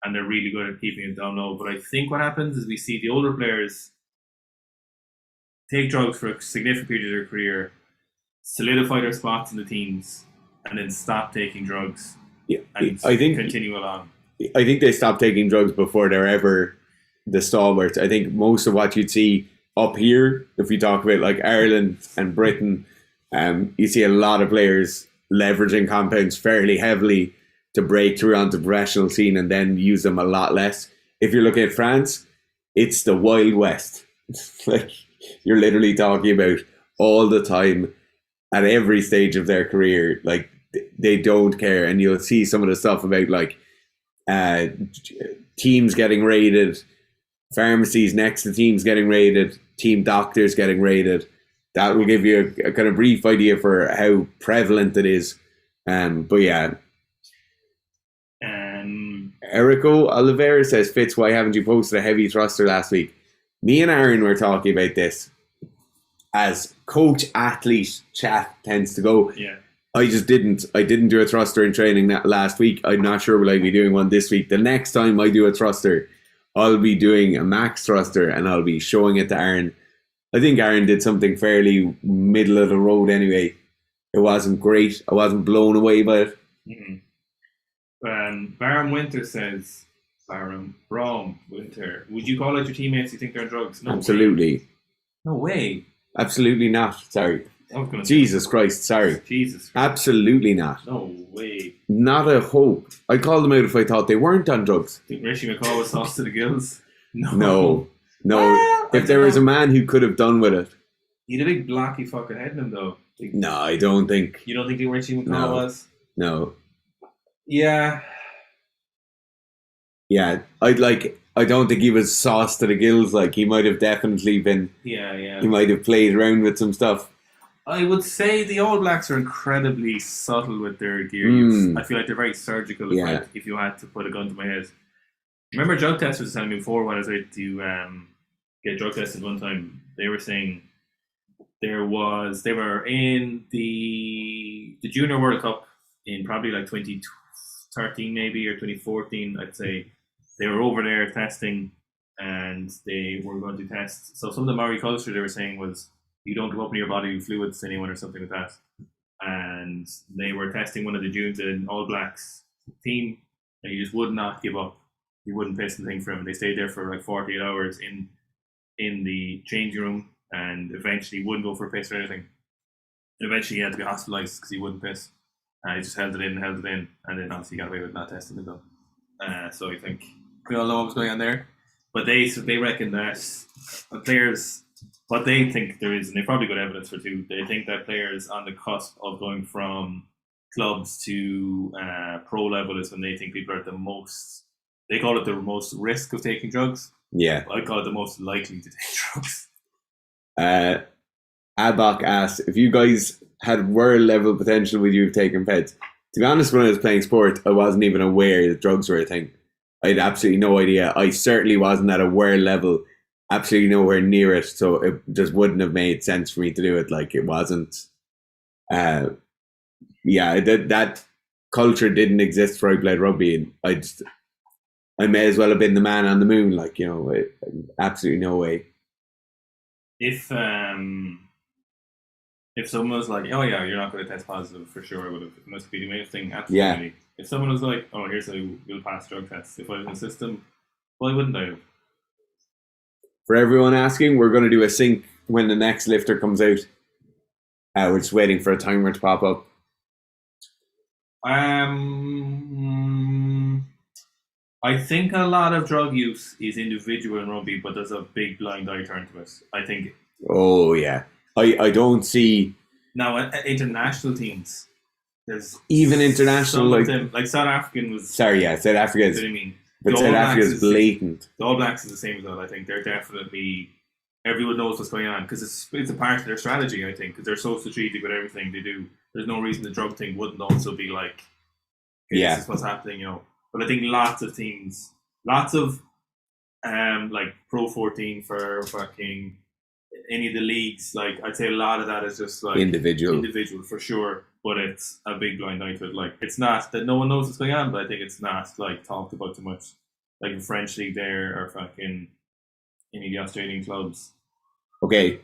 and they're really good at keeping it down low. But I think what happens is we see the older players take drugs for a significant period of their career, solidify their spots in the teams, and then stop taking drugs. Yeah, and I think continue along. I think they stopped taking drugs before they're ever the stalwarts. I think most of what you'd see up here, if we talk about like Ireland and Britain, you see a lot of players leveraging compounds fairly heavily to break through onto the professional scene and then use them a lot less. If you're looking at France, it's the Wild West. Like you're literally talking about all the time at every stage of their career. Like they don't care, and you'll see some of the stuff about like teams getting raided, pharmacies next to teams getting raided, team doctors getting raided. That will give you a kind of brief idea for how prevalent it is. But yeah. Erico Oliveira says, Fitz, why haven't you posted a heavy thruster last week? Me and Aaron were talking about this. As coach athlete chat tends to go. Yeah. I didn't do a thruster in training that last week. I'm not sure will I be doing one this week. The next time I do a thruster, I'll be doing a max thruster and I'll be showing it to Aaron. I think Aaron did something fairly middle of the road anyway. It wasn't great. I wasn't blown away by it. Mm-hmm. Baron Winter says, Brom Winter, would you call out your teammates you think they're on drugs? No Absolutely. Way. No way. Absolutely not. Sorry. Jesus Christ, sorry. Jesus Christ. Absolutely not. No way. Not a hope. I'd call them out if I thought they weren't on drugs. Think Richie McCaw was sauce to the gills? No. Well, if there was a man who could have done with it. He had a big blocky fucking head in him though. No, I don't think. You don't think Richie McCaw was? No. Yeah. Yeah. I don't think he was sauce to the gills. Like he might have definitely been. Yeah. He might have played around with some stuff. I would say the All Blacks are incredibly subtle with their gear use. I feel like they're very surgical. If you had to put a gun to my head. Remember drug testers was telling me before when I was out to get drug tested one time, they were saying they were in the Junior World Cup in probably like 2013 maybe or 2014 I'd say. They were over there testing and they were going to test. So some of the Maori culture they were saying was you don't open your bodily fluids to anyone or something like that. And they were testing one of the Junes in All Blacks team and you just would not give up. You wouldn't piss the thing for him. They stayed there for like 48 hours in the changing room and eventually wouldn't go for a piss or anything. Eventually he had to be hospitalised because he wouldn't piss. He just held it in, and then obviously he got away with not testing it though. So I think we all know what was going on there. But they reckon that players, what they think there is, and they've probably got evidence for too, they think that players on the cusp of going from clubs to pro level is when they think people are at the most, they call it the most risk of taking drugs. Yeah. I call it the most likely to take drugs. Abak asked, if you guys had world level potential, would you have taken PEDs? To be honest, when I was playing sport, I wasn't even aware that drugs were a thing. I had absolutely no idea. I certainly wasn't at a world level, absolutely nowhere near it. So it just wouldn't have made sense for me to do it. Like it wasn't. That culture didn't exist for I played rugby. And I may as well have been the man on the moon. Like, you know, absolutely no way. If someone was like, oh yeah, you're not going to test positive for sure, it must be the main thing. Absolutely. Yeah. If someone was like, oh, here's how you'll pass drug tests, if I was in the system, why wouldn't I have? For everyone asking, we're going to do a sync when the next lifter comes out. We're just waiting for a timer to pop up. I think a lot of drug use is individual in rugby, but there's a big blind eye turn to it. I think. Oh yeah, I don't see now international teams. There's even international like South African was. Sorry, yeah, South Africa. What I mean, But The South All Africa Blacks is blatant. The All Blacks is the same as well. I think they're definitely, everyone knows what's going on because it's a part of their strategy. I think because they're so strategic with everything they do. There's no reason the drug thing wouldn't also be like, okay, this is what's happening, you know. But I think lots of teams, lots of like Pro 14 for fucking any of the leagues, like I'd say a lot of that is just like individual for sure. But it's a big blind eye to it. Like it's not that no one knows what's going on, but I think it's not like talked about too much. Like the French league there or fucking any of the Australian clubs. Okay.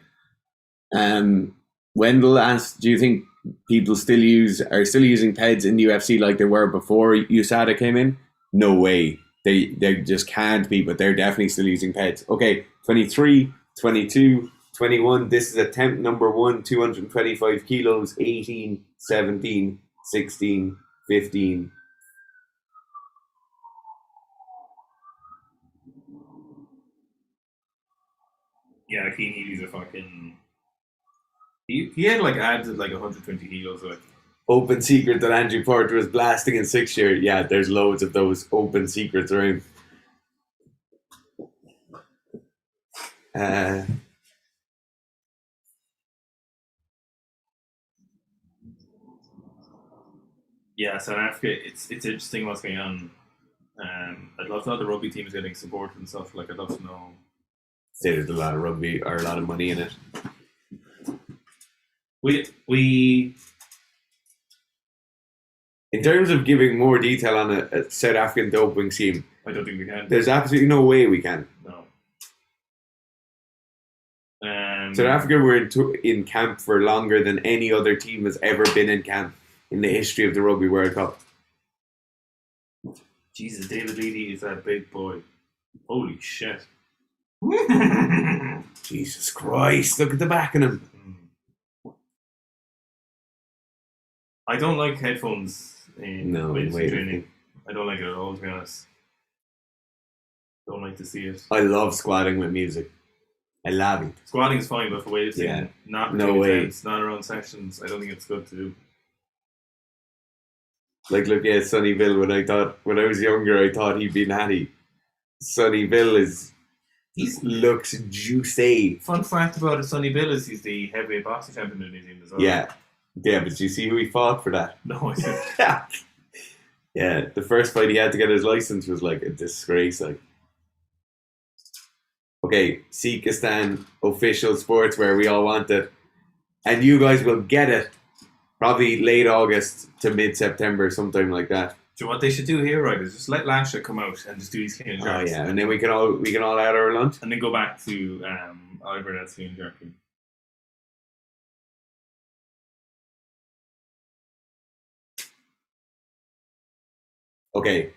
When the last do you think people are still using PEDs in the UFC like they were before USADA came in? No way. They just can't be, but they're definitely still using PEDs. Okay, 23, 22, 21. This is attempt number 1, 225 kilos, 18, 17, 16, 15. Yeah, Keen Healy's a fucking. He had like abs at like 120 kilos. Like. Open secret that Andrew Porter was blasting in 6th year. Yeah, there's loads of those open secrets around. Yeah, South Africa. It's interesting what's going on. I'd love to know the rugby team is getting support and stuff. Like I'd love to know. Say there's a lot of rugby or a lot of money in it. We in terms of giving more detail on a South African doping scheme, I don't think we can. There's absolutely no way we can. No. South Africa were in camp for longer than any other team has ever been in camp in the history of the Rugby World Cup. Jesus, David Leedy is that big boy. Holy shit. Jesus Christ, look at the back of him. I don't like headphones in weightlifting. I don't like it at all, to be honest. Don't like to see it. I love squatting with music. I love it. Squatting is fine, but for weightlifting, not intense, not around sessions, I don't think it's good to do. Like, look at Sonny Bill. When I was younger, I thought he'd be natty. Sonny Bill looks juicy. Fun fact about Sonny Bill is he's the heavyweight boxing champion in New Zealand as well. Yeah, but do you see who he fought for that? No, I didn't. Yeah, the first fight he had to get his license was like a disgrace. Like, okay, Sikhistan official sports where we all want it, and you guys will get it probably late August to mid-September, sometime like that. Do you know what they should do here, right? Is just let Lasha come out and just do these clean and jerks. Oh yeah, and then we can all add our lunch, and then go back to Oliver that's clean and jerky. Okay.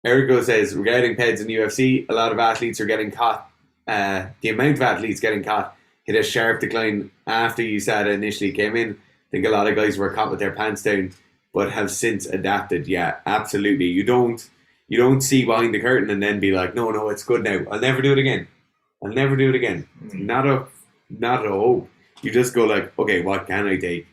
Erico says, regarding PEDs in the UFC, a lot of athletes are getting caught. The amount of athletes getting caught hit a sharp decline after USADA initially came in. I think a lot of guys were caught with their pants down, but have since adapted. Yeah, absolutely. You don't see behind the curtain and then be like, no, it's good now. I'll never do it again. Mm-hmm. Not a hope. You just go like, okay, what can I take?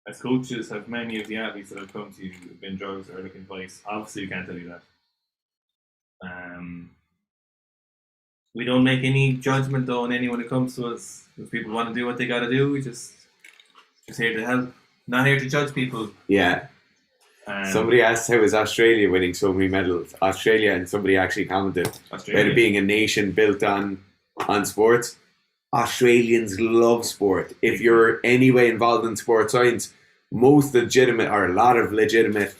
As coaches, have many of the athletes that have come to you been drugs or looking advice? Obviously, we can't tell you that. We don't make any judgment though on anyone who comes to us. If people want to do what they got to do, we just here to help. Not here to judge people. Yeah. Somebody asked how is Australia winning so many medals. Australia, and somebody actually commented about it being a nation built on sports. Australians love sport. If you're anyway involved in sports science, most legitimate or a lot of legitimate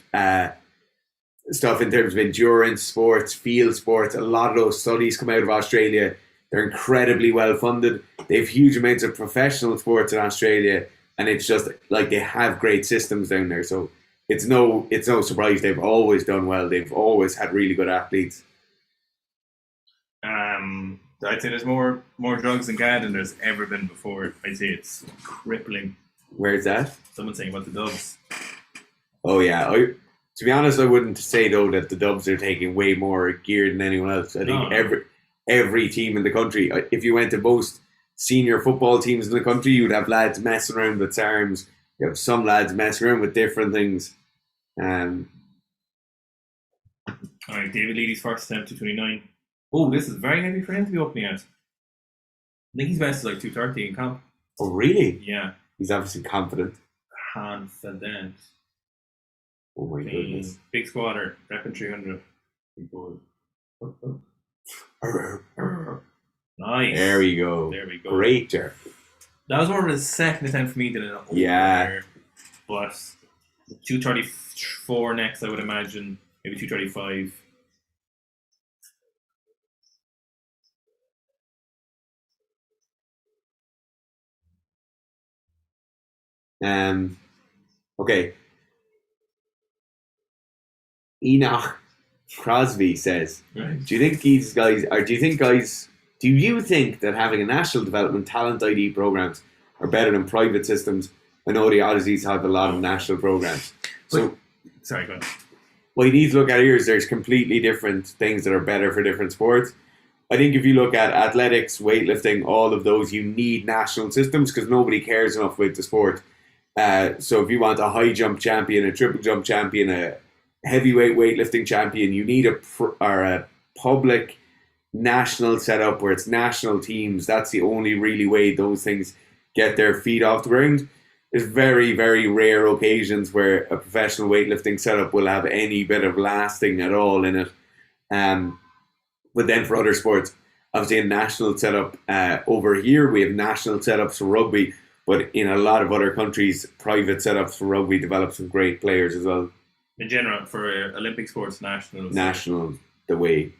stuff in terms of endurance sports, field sports, a lot of those studies come out of Australia. They're incredibly well funded. They have huge amounts of professional sports in Australia, and it's just like they have great systems down there. So it's no surprise they've always done well. They've always had really good athletes. I'd say there's more drugs in Gland than there's ever been before. I'd say it's crippling. Where's that? Someone's saying about the Dubs. Oh yeah. To be honest, I wouldn't say though that the Dubs are taking way more gear than anyone else. I think every team in the country, if you went to most senior football teams in the country, you'd have lads messing around with SARMs You have some lads messing around with different things. Alright, David Leady's first attempt, 229. Oh, this is very heavy for him to be opening at. I think his best is like 230 in comp. Oh, really? Yeah. He's obviously confident. Confident. Oh my goodness. Big squatter, repping 300. Nice. There we go. There we go. Great jerk. That was more of a second attempt for me than an opener. Yeah. But 234 next, I would imagine. Maybe 235. Okay. Enoch Crosby says, Right. do you think that having a national development talent ID programs are better than private systems? I know the Oddities have a lot of national programs. So, sorry, go on. what you need to look at here is there's completely different things that are better for different sports. I think if you look at athletics, weightlifting, all of those, you need national systems because nobody cares enough with the sport. So if you want a high jump champion, a triple jump champion, a heavyweight weightlifting champion, you need a public national setup where it's national teams. That's the only really way those things get their feet off the ground. There's very, very rare occasions where a professional weightlifting setup will have any bit of lasting at all in it. But then for other sports, obviously a national setup over here, we have national setups for rugby, but in a lot of other countries, private setups for rugby develop some great players as well. In general, for Olympic sports, national, the way.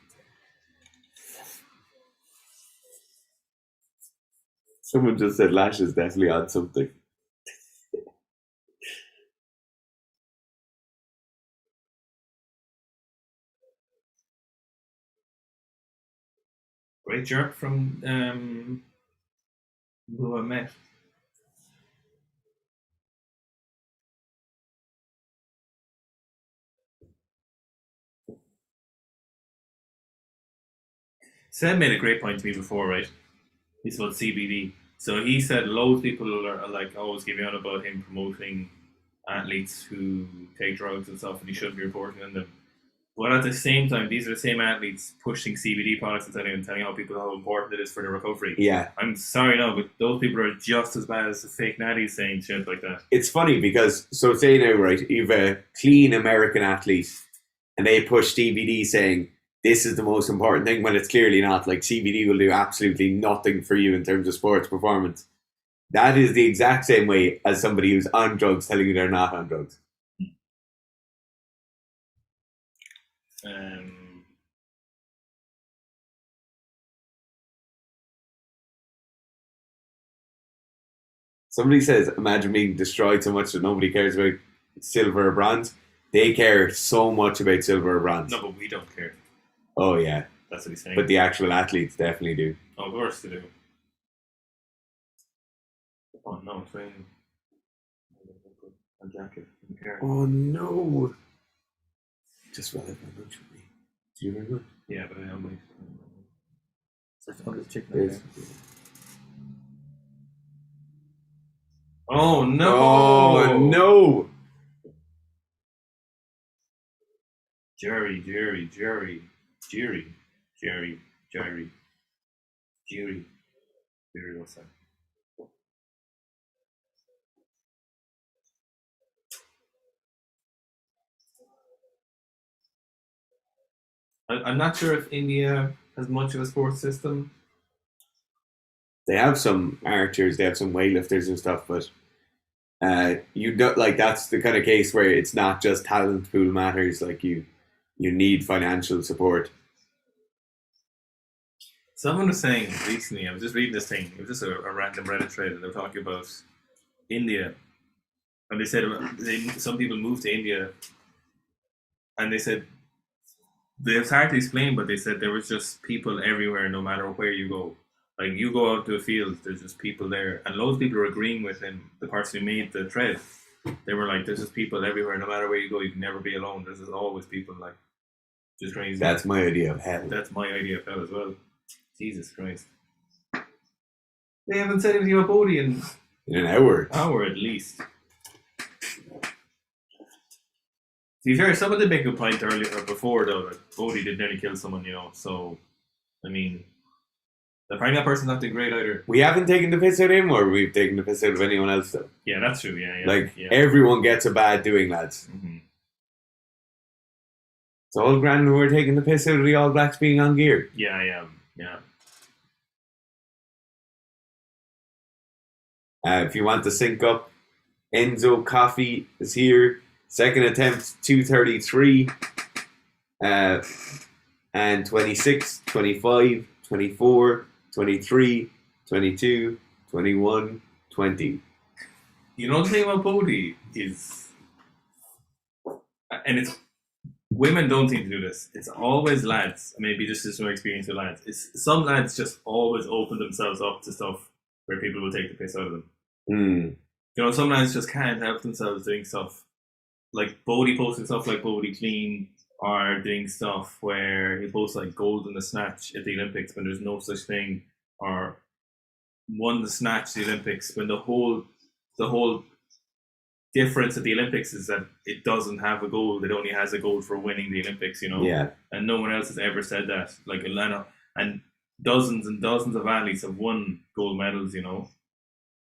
Someone just said Lash is definitely on something. Great jerk from who I met. Seb made a great point to me before, right? It's about CBD. So he said loads of people are like always giving out about him promoting athletes who take drugs and stuff, and he shouldn't be reporting on them. But at the same time, these are the same athletes pushing CBD products and telling how people how important it is for their recovery. Yeah. I'm sorry, no, but those people are just as bad as the fake natties saying shit like that. It's funny because, so say now, right, you've a clean American athlete and they push CBD saying this is the most important thing when it's clearly not. Like CBD will do absolutely nothing for you in terms of sports performance. That is the exact same way as somebody who's on drugs telling you they're not on drugs. Somebody says, imagine being destroyed so much that nobody cares about silver or bronze. They care so much about silver or bronze. No, but we don't care. Oh, yeah. That's what he's saying. But the actual athletes definitely do. Oh, of course they do. Oh, no, it's raining. A jacket. Oh, no. Just rather than lunch with me. Do you remember? Yeah, but I am like... Oh, no! Oh, no! Jerry, what's that? I'm not sure if India has much of a sports system. They have some archers, they have some weightlifters and stuff, but you don't like that's the kind of case where it's not just talent pool matters. Like you need financial support. Someone was saying recently, I was just reading this thing, it was just a random Reddit thread, and they were talking about India, and they said some people moved to India, and they said it's hard to explain, but they said there was just people everywhere, no matter where you go. Like you go out to a field, there's just people there, and loads of people are agreeing with him. The person who made the thread, they were like, "There's just people everywhere, no matter where you go. You can never be alone. There's just always people." Like, just crazy. That's my idea of hell. That's my idea of hell as well. Jesus Christ! They haven't said anything about Bodie in an hour. Hour at least. be fair, someone did make a point earlier or before though that Bodie did nearly kill someone, you know. So, I mean, apparently that person's not doing great either. We haven't taken the piss out of him, or we've taken the piss out of anyone else, though. Yeah, that's true. Yeah. Like, yeah. everyone gets a bad doing, lads. Mm-hmm. It's all grand who are taking the piss out of the All Blacks being on gear. Yeah. If you want to sync up, Enzo Coffee is here. Second attempt, 2:33. And 26, 25, 24, 23, 22, 21, 20. You know the thing about Bodie is, and it's, women don't seem to do this. It's always lads, maybe just no experience with lads. It's some lads just always open themselves up to stuff where people will take the piss out of them. Mm. You know, some lads just can't help themselves doing stuff like Bodie posting stuff like Bodie Clean, or doing stuff where he posts like gold in the snatch at the Olympics when there's no such thing, or won the snatch at the Olympics when the whole difference at the Olympics is that it doesn't have a gold. It only has a gold for winning the Olympics, you know. Yeah. And no one else has ever said that. Like Elena and dozens of athletes have won gold medals, you know.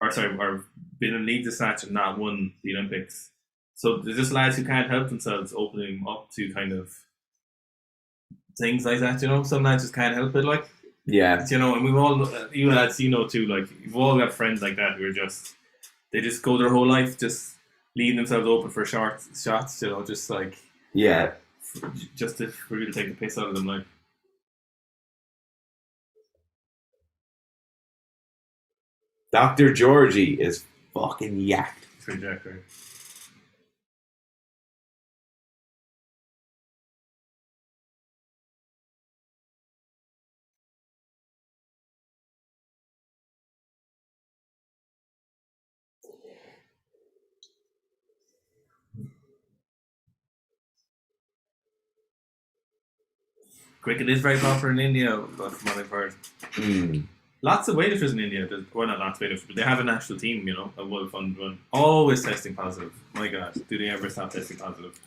Or been in league to snatch and not won the Olympics. So there's just lads who can't help themselves opening up to kind of things like that, you know. Some lads just can't help it, like. Yeah. You know, and we've all, you lads, you know too, like, you've all got friends like that who are just, they just go their whole life just leaving themselves open for shots, you know, just like. Yeah. Just for you to take the piss out of them, like. Dr. Georgie is fucking yacked. Pretty jacked, right? Cricket is very popular in India, from what I've heard. Mm. Lots of weightlifters in India. Well, not lots of weightlifters, but they have a national team, you know, a well-funded one. Always testing positive. My God, do they ever stop testing positive?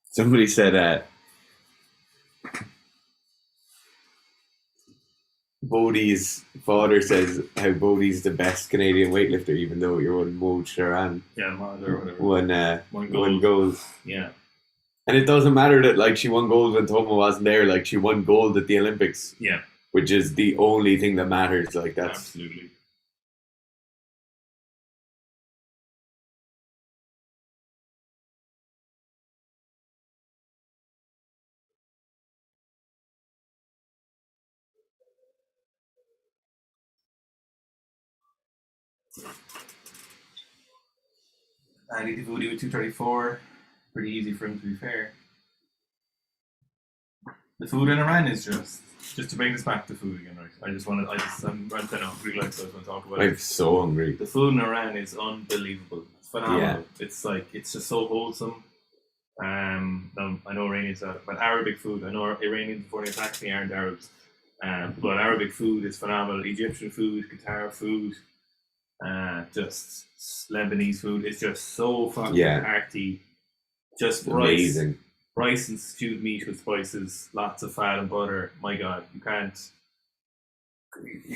Somebody said Bodie's father says how Bodie's the best Canadian weightlifter, even though you're on Mo Sharan. Yeah, or whatever. Won gold. Yeah. And it doesn't matter that like she won gold when Toma wasn't there. Like she won gold at the Olympics. Yeah. Which is the only thing that matters. Like that's absolutely. I need to go with 234. Pretty easy for him, to be fair. The food in Iran is just to bring this back to food again, right? I'm really like so I want to talk about it. I'm so hungry. The food in Iran is unbelievable. It's phenomenal. Yeah. It's like, it's just so wholesome. I know Iranians are, but Arabic food, I know Iranians before they attacked me aren't Arabs. But Arabic food is phenomenal. Egyptian food, Qatar food, just Lebanese food. It's just so fucking hearty. Just amazing. Rice and stewed meat with spices, lots of fat and butter. My God, you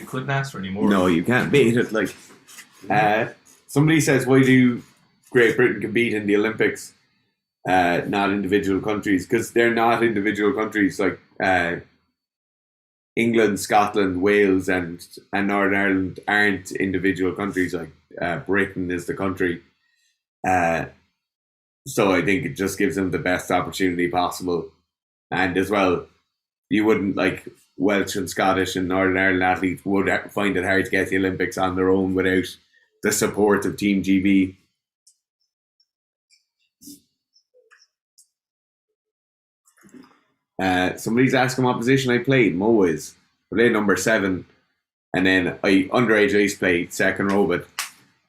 couldn't ask for any more. No, you can't beat it. Like, somebody says, why do Great Britain compete in the Olympics, not individual countries? Because they're not individual countries. Like England, Scotland, Wales, and Northern Ireland aren't individual countries. Like Britain is the country. So I think it just gives them the best opportunity possible. And as well, you wouldn't, like, Welsh and Scottish and Northern Ireland athletes would find it hard to get the Olympics on their own without the support of Team GB. Somebody's asking what position I played. Mo is. I played number 7. And then underage I used to play second row, but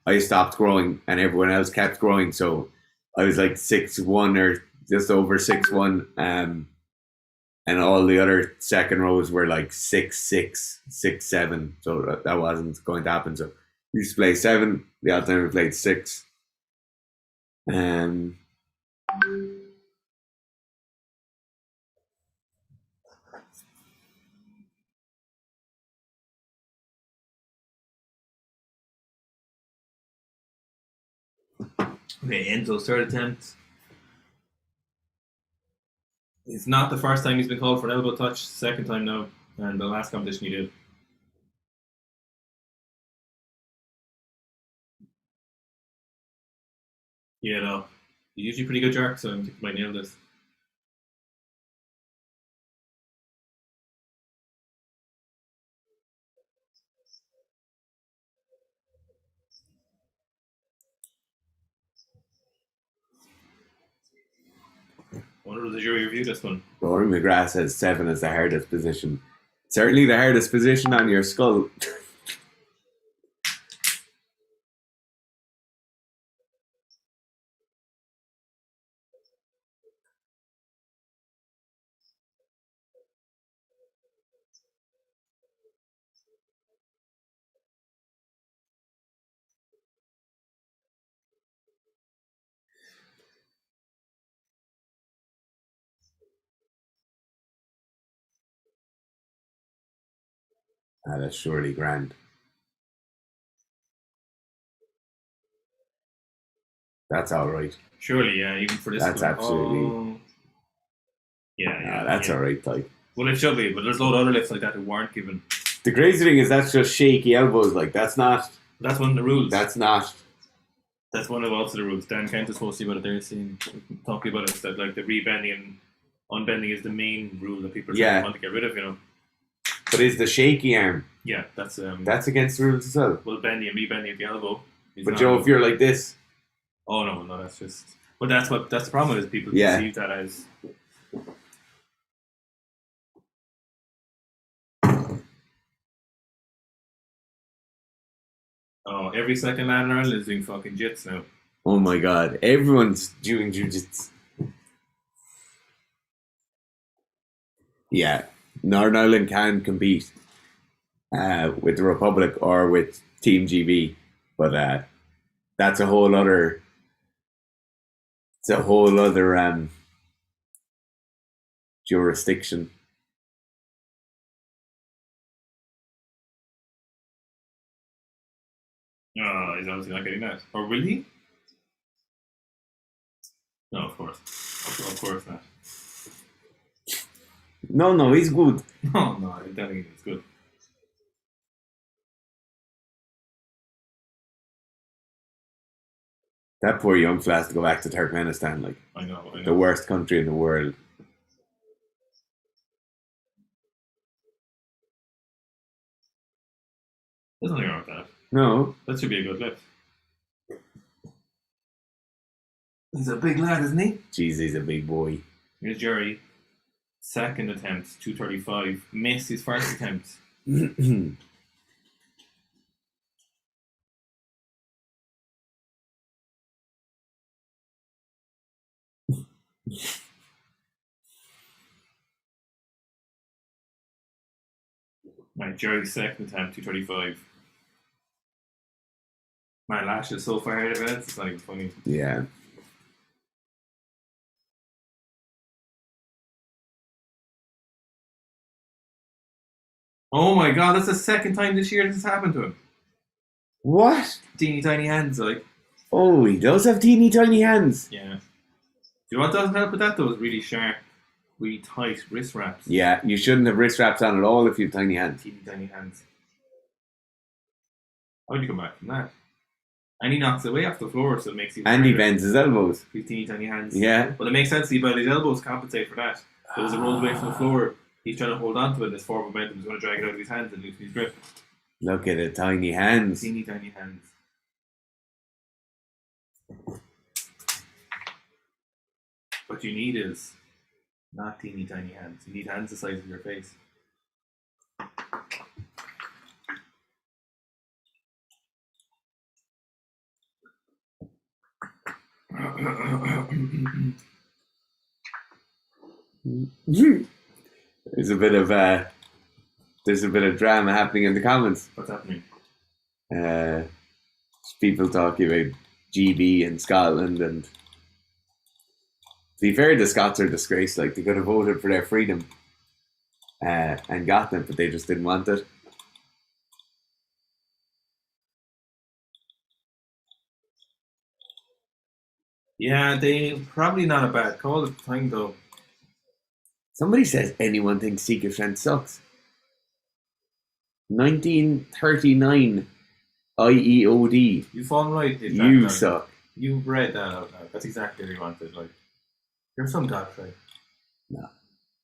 I stopped growing and everyone else kept growing. So I was like 6'1" or just over 6'1", and all the other second rows were like 6'6", 6'7", so that wasn't going to happen. So we used to play 7. The other time we played 6. Okay, Enzo's third attempt. It's not the first time he's been called for an elbow touch. Second time now, and the last competition he did. Yeah, no. He's usually pretty good jerk, so I think he might nail this. I wonder if the jury review this one. Rory McGrath says 7 is the hardest position. Certainly the hardest position on your skull. That's surely grand. That's all right. Surely, yeah, even for this That's one. absolutely. Oh. Yeah, that's all right. Like, well, it should be, but there's a lot of other lifts like that who weren't given. The crazy thing is that's just shaky elbows. Like, that's not. That's one of the rules. That's not. That's one of also the rules. Dan Kent is supposed to be about it there, seeing talking about it, that like the rebending and unbending is the main rule that people want to get rid of, you know. But is the shaky arm? Yeah, that's against the rules as well. Well, bending and rebending at the elbow. But Joe, if you're like this. Oh no, that's just. But that's the problem is people perceive that as. Oh, every second man in Ireland is doing fucking jits now. Oh my god, everyone's doing jiu-jitsu. Yeah, Northern Ireland can compete with the Republic or with Team GB, but that's a whole other. It's a whole other jurisdiction. He's obviously not getting that. Or will he? No, of course. Of course not. No, he's good. No, I don't think he's good. That poor young fella has to go back to Turkmenistan, like. I know. The worst country in the world. There's nothing wrong with that. No. That should be a good lift. He's a big lad, isn't he? Jeez, he's a big boy. Here's Jerry. Second attempt, 235. Missed his first attempt. Right, Jerry's second attempt, 235. My lash is so far ahead of it, it's not even funny. Yeah. Oh my god, that's the second time this year this has happened to him. What? Teeny tiny hands, like. Oh, he does have teeny tiny hands. Yeah. Do you know what doesn't help with that though? Is really sharp, really tight wrist wraps. Yeah, you shouldn't have wrist wraps on at all if you have tiny hands. Teeny tiny hands. How would you come back from that? And he knocks it away off the floor, so it makes you. And he bends his elbows. With teeny tiny hands. Yeah. Well, it makes sense to you, but his elbows compensate for that. So as it rolls away from the floor, he's trying to hold on to it. This forward momentum is going to drag it out of his hands and loosen his grip. Look at the tiny hands. Teeny tiny hands. What you need is not teeny tiny hands. You need hands the size of your face. There's a bit of drama happening in the comments. What's happening? People talking about GB in Scotland, and to be fair, the Scots are disgraced. Like, they could have voted for their freedom and got them, but they just didn't want it. Yeah, they probably not a bad call at the time though. Somebody says anyone thinks Secret Friend sucks. 1939 IEOD. You fall right. You suck. You read that out now. That's exactly what you wanted. Like, you're some godfrey. No.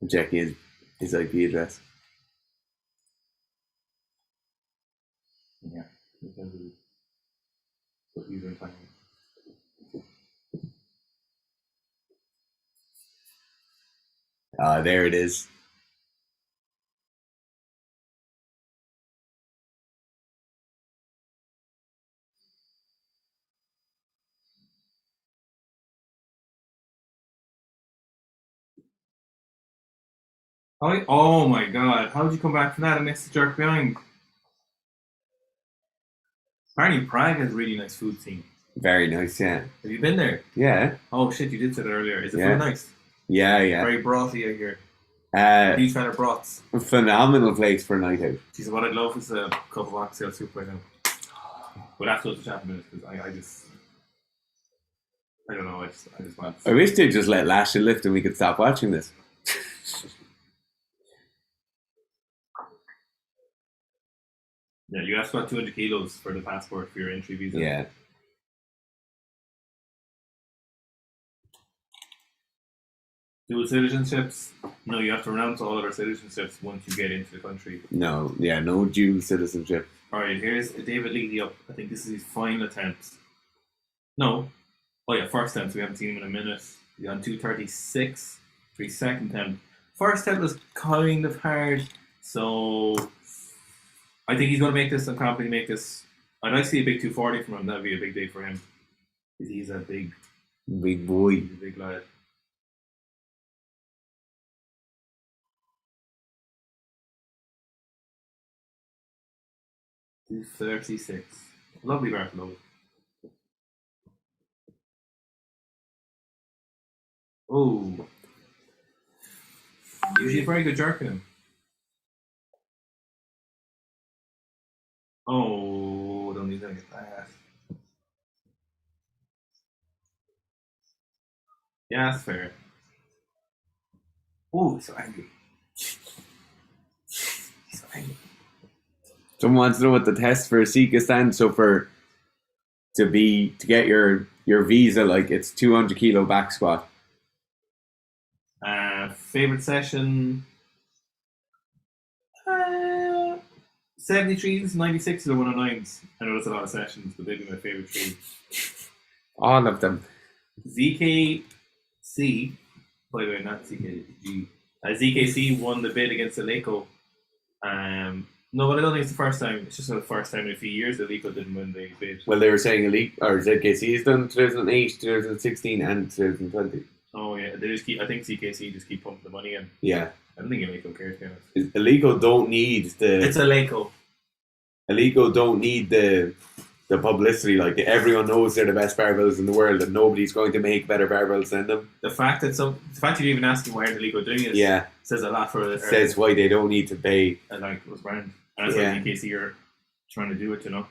I'm checking his IP address. Yeah. What you doing finding? There it is. Oh my god, how did you come back from that and miss the jerk behind? Apparently Prague has a really nice food scene. Very nice, yeah. Have you been there? Yeah. Oh shit, you did say that earlier. Is the Yeah. food nice? Yeah. Very brothy, I hear. Huge fan of broths. Phenomenal place for a night out. Jeez, what I'd love is a cup of oxtail soup right now. But that's what the chat minutes, because I don't know, I just want I wish they'd just let Lasha lift and we could stop watching this. Yeah, you asked about 200 kilos for the passport for your entry visa. Yeah. Dual citizenships? No, you have to renounce all other citizenships once you get into the country. No dual citizenship. Alright, here's David Leahy up. I think this is his final attempt. No. Oh yeah, first attempt. We haven't seen him in a minute. He's on 236 for his second attempt. First attempt was kind of hard, so I think he's going to make this. I'm confident make this. I'd like to see a big 240 from him. That'd be a big day for him. He's a big boy. He's a big lad. $236. Lovely bar to load. Oh. Usually a very good jerk in him. Oh, don't need to get that. Yeah, that's fair. Oh, he's so angry. He's so angry. Someone wants to know what the test for a Sika stands. So to get your visa, like, it's 200 kilo back squat. Favorite session? 73s, 96s, or 109s. I know that's a lot of sessions, but they'd be my favorite three. All of them. ZKC, by the way, not ZKG. ZKC won the bid against Aleco. No, but I don't think it's the first time. It's just the first time in a few years that Aleco didn't win the bid. Well, they were saying ZKC has done 2008, 2016, and 2020. Oh yeah, they just keep. I think ZKC just keep pumping the money in. Yeah. I don't think Aleco cares, to be honest. Aleco don't need the. It's Aleco. Aleco don't need the publicity. Like, everyone knows they're the best barbells in the world, and nobody's going to make better barbells than them. The fact you're even asking why aren't Aleco doing it, says a lot for. Says why they don't need to pay. Like, it was brand. And that's like in case you're trying to do it, you know.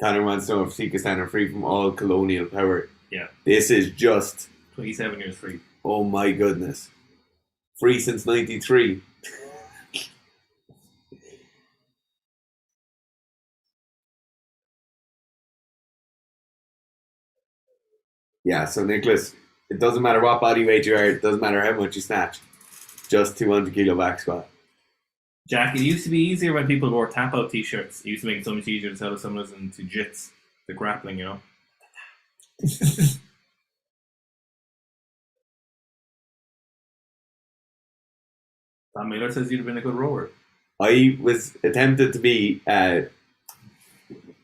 Connor wants to know if Sikhistan are free from all colonial power. Yeah. This is just 27 years free. Oh my goodness. Free since 93. Yeah, so Nicholas, it doesn't matter what body weight you are, it doesn't matter how much you snatch. Just 200 kilo back squat. Jack, it used to be easier when people wore tap-out t-shirts. It used to make it so much easier to tell if someone was into jits, the grappling, you know. Tom Miller says you'd have been a good rower. I was attempted to be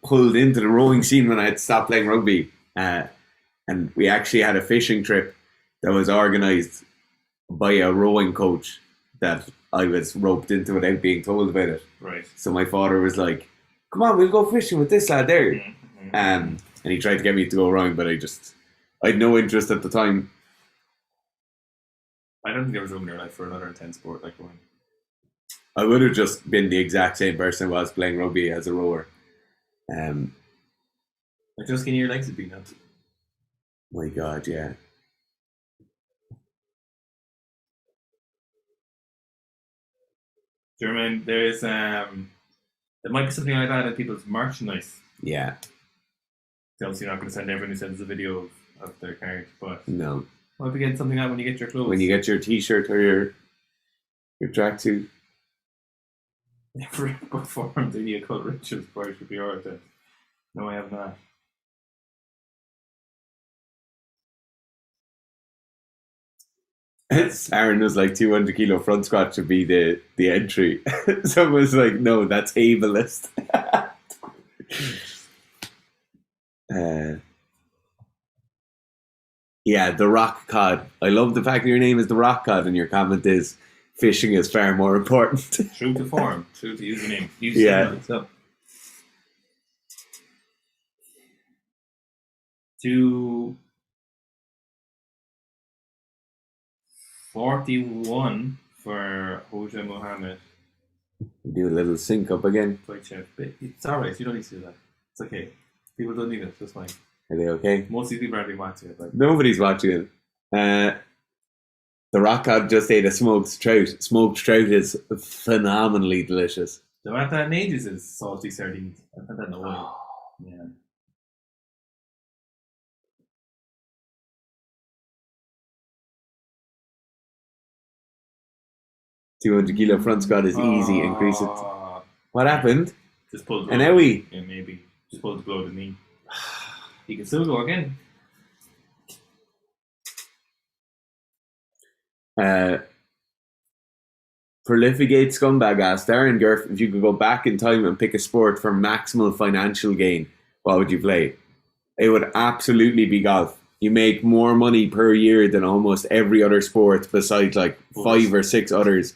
pulled into the rowing scene when I had stopped playing rugby. And we actually had a fishing trip that was organised by a rowing coach that I was roped into without being told about it. Right. So my father was like, come on, we'll go fishing with this lad there. Mm-hmm. And he tried to get me to go rowing, but I had no interest at the time. I don't think there was room in your life for another intense sport like rowing. I would have just been the exact same person I was playing rugby as a rower. Like just getting your legs would be nuts. My God, yeah. German, there's there might be something like that in people's merchandise. Yeah. Obviously, you're not going to send everyone who sends a video of their card, but No. might be getting something out when you get your clothes. When you get your t-shirt or your tracksuit. Never performed any occult rituals prior to the order. No, I have not. Aaron was like 200 kilo front squat should be the entry. Someone was like, no, that's ableist. Yeah, the rock cod. I love the fact that your name is the rock cod and your comment is fishing is far more important. True to form, true to username. Yeah. So. To 41 for Hoja Mohammed. Do a little sync up again. It's alright, you don't need to do that. It's okay. People don't need it, it's fine. Are they okay? Most of these people aren't watching it. Like. Nobody's watching it. The rock cod just ate a smoked trout. Smoked trout is phenomenally delicious. The one that in ages is salty sardines. I've had that in a while. Yeah. $200 kilo front squat is easy. Increase it. What happened? Just pulled an owie. Yeah, maybe. Just pulled below the knee. You can still go again. Prolificate Scumbag asked Darren Gerf if you could go back in time and pick a sport for maximal financial gain, what would you play? It would absolutely be golf. You make more money per year than almost every other sport besides like 5 or 6 others,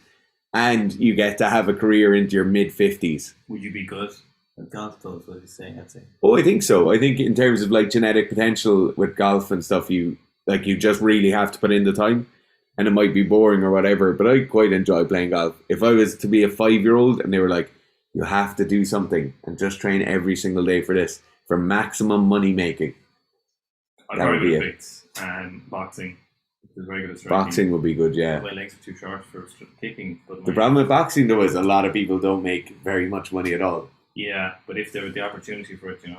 and you get to have a career into your mid-50s. Would you be good at golf though, is what he's saying, I'd say. Oh, I think so. I think in terms of like genetic potential with golf and stuff, you just really have to put in the time. And it might be boring or whatever, but I quite enjoy playing golf. If I was to be a 5-year-old and they were like, you have to do something and just train every single day for this, for maximum money making. I'd probably go to and boxing. Is very good at striking. Boxing would be good, yeah. My legs are too short for kicking. But the problem with boxing though is a lot of people don't make very much money at all. Yeah, but if there was the opportunity for it, I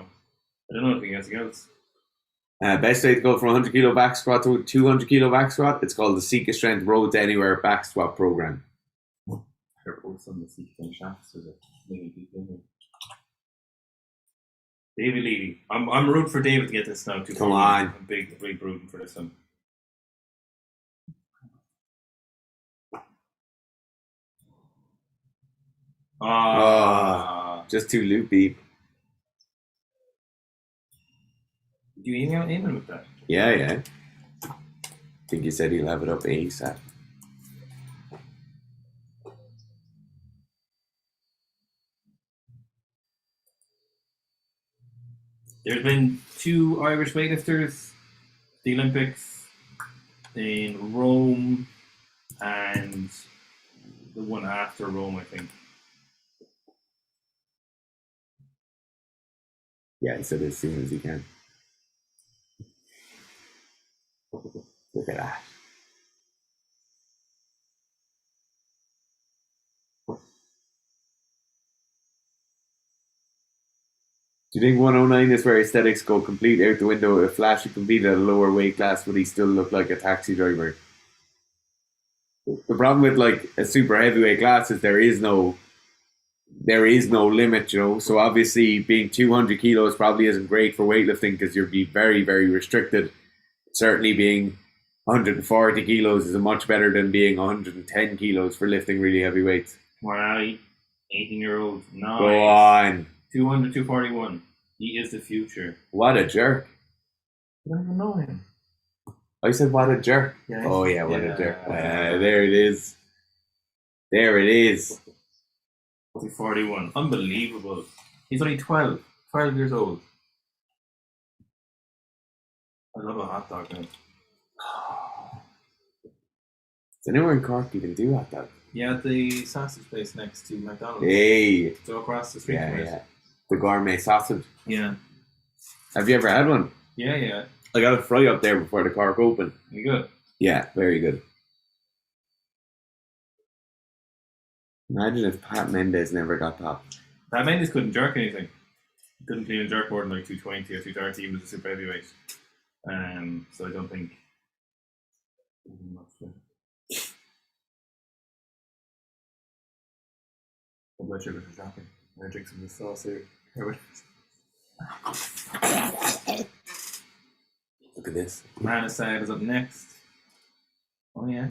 don't know anything else. Best way to go from 100 kilo back squat to 200 kilo back squat, it's called the Seek Strength Road to Anywhere back squat program. David Leedy. I'm rooting for David to get this now too. Come on. I'm big rooting for this one. Just too loopy. Do you aim with that? Yeah. I think he said he'll have it up ASAP. There's been 2 Irish weightlifters, the Olympics in Rome and the one after Rome, I think. Yeah, he said as soon as he can. Look at that. Do you think 109 is where aesthetics go completely out the window? If Flash had competed at a lower weight class, would he still look like a taxi driver? The problem with like a super heavyweight class is there is no limit, So obviously being 200 kilos probably isn't great for weightlifting because you'll be very, very restricted. Certainly being 140 kilos is much better than being 110 kilos for lifting really heavy weights. Right. 18-year-old. Nice. Go on. 200, 241. He is the future. What a jerk. You don't even know him. I said, what a jerk. Yeah, Oh, yeah, what a jerk. There it is. There it is. 241. Unbelievable. He's only 12 years old. I love a hot dog now. Does anyone in Cork even do hot dog? Yeah, the sausage place next to McDonald's. Hey. So across the street from it. Yeah. The gourmet sausage. Yeah. Have you ever had one? Yeah. I got a fry up there before the Cork opened. You good? Yeah, very good. Imagine if Pat Mendes never got popped. Pat Mendes couldn't jerk anything. He couldn't clean and jerk more than like 220 or 230 even as a super heavyweight. So I don't think. My blood sugars are dropping. I'm gonna drink some of this sauce here. Look at this. Manasad is up next. Oh yeah.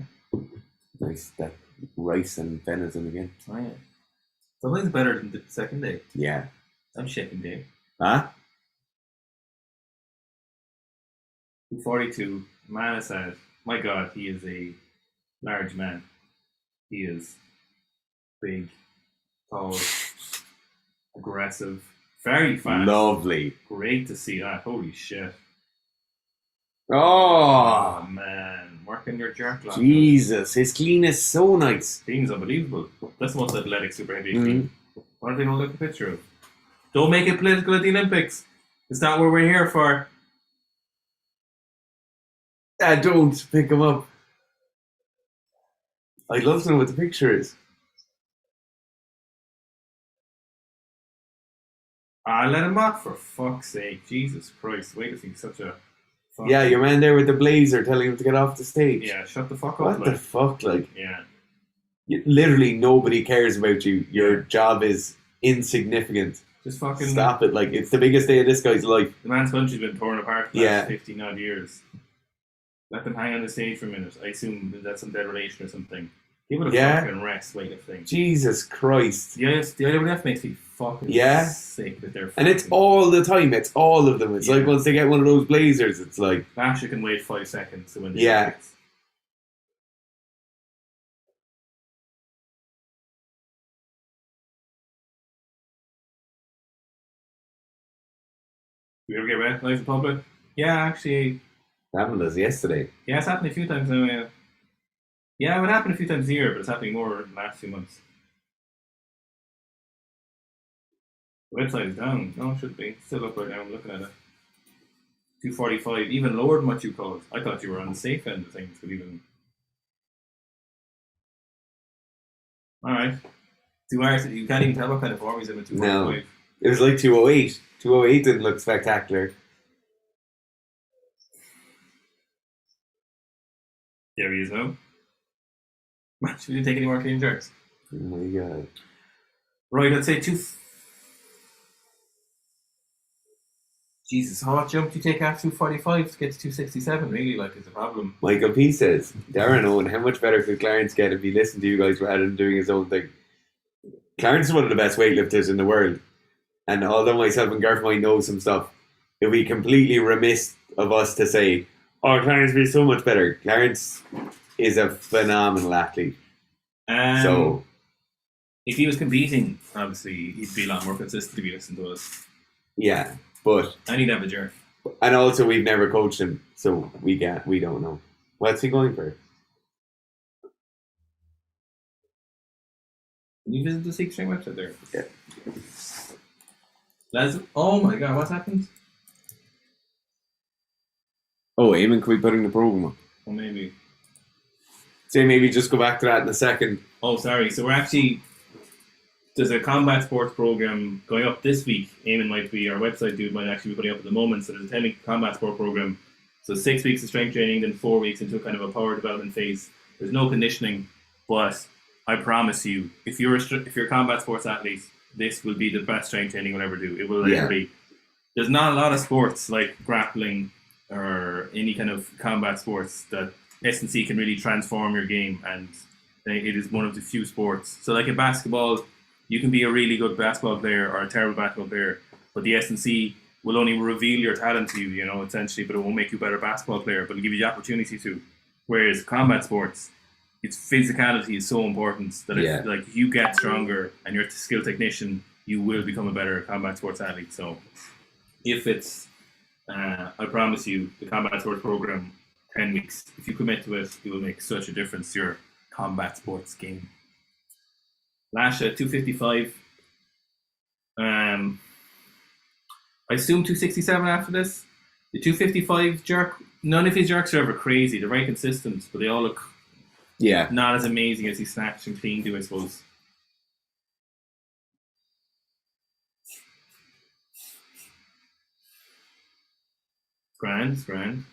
Nice, that rice and venison again. Oh yeah. Something's better than the second day. Yeah. I'm shaking day. Huh? 242. Manasad. My God, he is a large man. He is big, tall, aggressive, very fast. Lovely. Great to see that. Holy shit. Oh, man. Working your jerk lock. Jesus. His clean is so nice. Clean is unbelievable. That's the most athletic super heavy clean. What are they going to look at a picture of? Don't make it political at the Olympics. It's not what we're here for. Don't pick him up. I'd love to know what the picture is. Let him off for fuck's sake. Jesus Christ. Weightlifting such a... Yeah, your man there with the blazer telling him to get off the stage. Yeah, shut the fuck up. What the fuck, like? Yeah. Literally nobody cares about you. Your job is insignificant. Just fucking... Stop it. Like, it's the biggest day of this guy's life. The man's country's been torn apart for the last 15 odd years. Let them hang on the stage for a minute. I assume that's some dead relation or something. Give it a fucking rest, weightlifting. Jesus Christ. The IWF makes me fucking sick that they're... And it's all the time. It's all of them. It's like once they get one of those blazers, it's like... Basher can wait 5 seconds to win the Olympics. You ever get recognised in public? Yeah, actually... Happened as yesterday. Yeah, it's happened a few times now, yeah. Yeah, it would happen a few times a year, but it's happening more in the last few months. The website is down. No, it should be. Still up right now, I'm looking at it. 245, even lower than what you called. I thought you were on the safe end of things, but even... Alright. 2 hours, you can't even tell what kind of form he's in with 245. No. It was like 208. 208 didn't look spectacular. There he is now. Should we didn't take any more clean jerks? Oh my God. Right, I'd say Jesus, how much jump do you take after 245 to get to 267? Really, like, is a problem. Michael P says, Darren Owen, how much better could Clarence get if he listened to you guys rather than doing his own thing? Clarence is one of the best weightlifters in the world. And although myself and Garth might know some stuff, it would be completely remiss of us to say, oh, Clarence would be so much better. Clarence is a phenomenal athlete. So, if he was competing, obviously, he'd be a lot more consistent if he listened to us. Yeah, but... And he'd have a jerk. And also, we've never coached him, so we don't know. What's he going for? Can you visit the Seek String website there? Yeah. Lads, oh my God, what's happened? Oh, Eamon, can we put in the program up? Well, maybe. Say maybe just go back to that in a second. Oh, sorry. So we're actually... There's a combat sports program going up this week. Eamon might be, our website dude might actually be putting up at the moment. So there's a 10-week combat sport program. So 6 weeks of strength training, then 4 weeks into a kind of a power development phase. There's no conditioning, but I promise you, if you're a combat sports athlete, this will be the best strength training you'll ever do. It will literally... There's not a lot of sports like grappling or any kind of combat sports that S&C can really transform your game, and it is one of the few sports. So like in basketball, you can be a really good basketball player or a terrible basketball player, but the S&C will only reveal your talent to you, essentially, but it won't make you a better basketball player, but it'll give you the opportunity to. Whereas combat sports, its physicality is so important that if you get stronger and you're a skill technician, you will become a better combat sports athlete. So if it's, I promise you, the combat sports program, 10 weeks, if you commit to it, it will make such a difference to your combat sports game. Lash at 255. I assume 267 after this. The 255 jerk, none of his jerks are ever crazy. They're very consistent, but they all look not as amazing as he snatched and clean do, I suppose. Grand.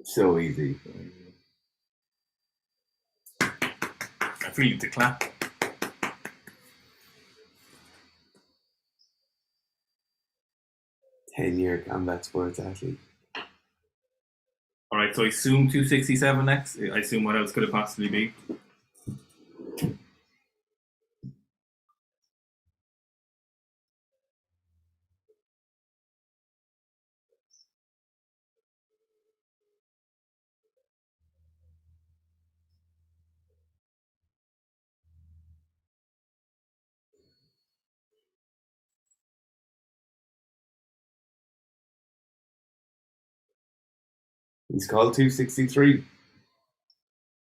So easy. I feel you to clap. Ten-year combat sports athlete. All right, so I assume 267 next. I assume what else could it possibly be? He's called 263.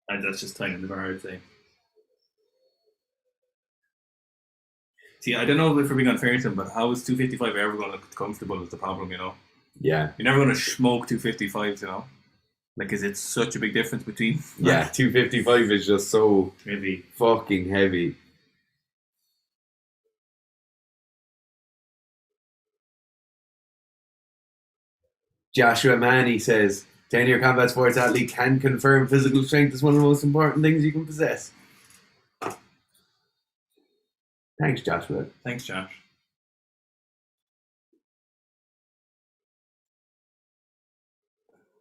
And that's just tying in the bar, I'd say. See, I don't know if we're being unfair to him, but how is 255 ever going to look comfortable is the problem, Yeah. You're never going to smoke 255s, Like, is it such a big difference between... Yeah, 255 is just so heavy. Fucking heavy. Joshua Manny says, 10-year combat sports athlete can confirm physical strength is one of the most important things you can possess. Thanks, Joshua. Thanks, Josh.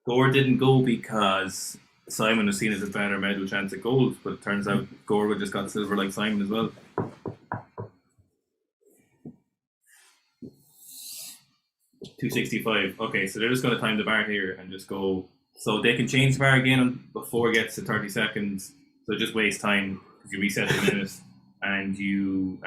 Gore didn't go because Simon was seen as a better medal chance at gold, but it turns out Gore would just got silver like Simon as well. $265. Okay, so they're just going to time the bar here and just go. So they can change the bar again before it gets to 30 seconds. So just waste time because you reset the minute and you.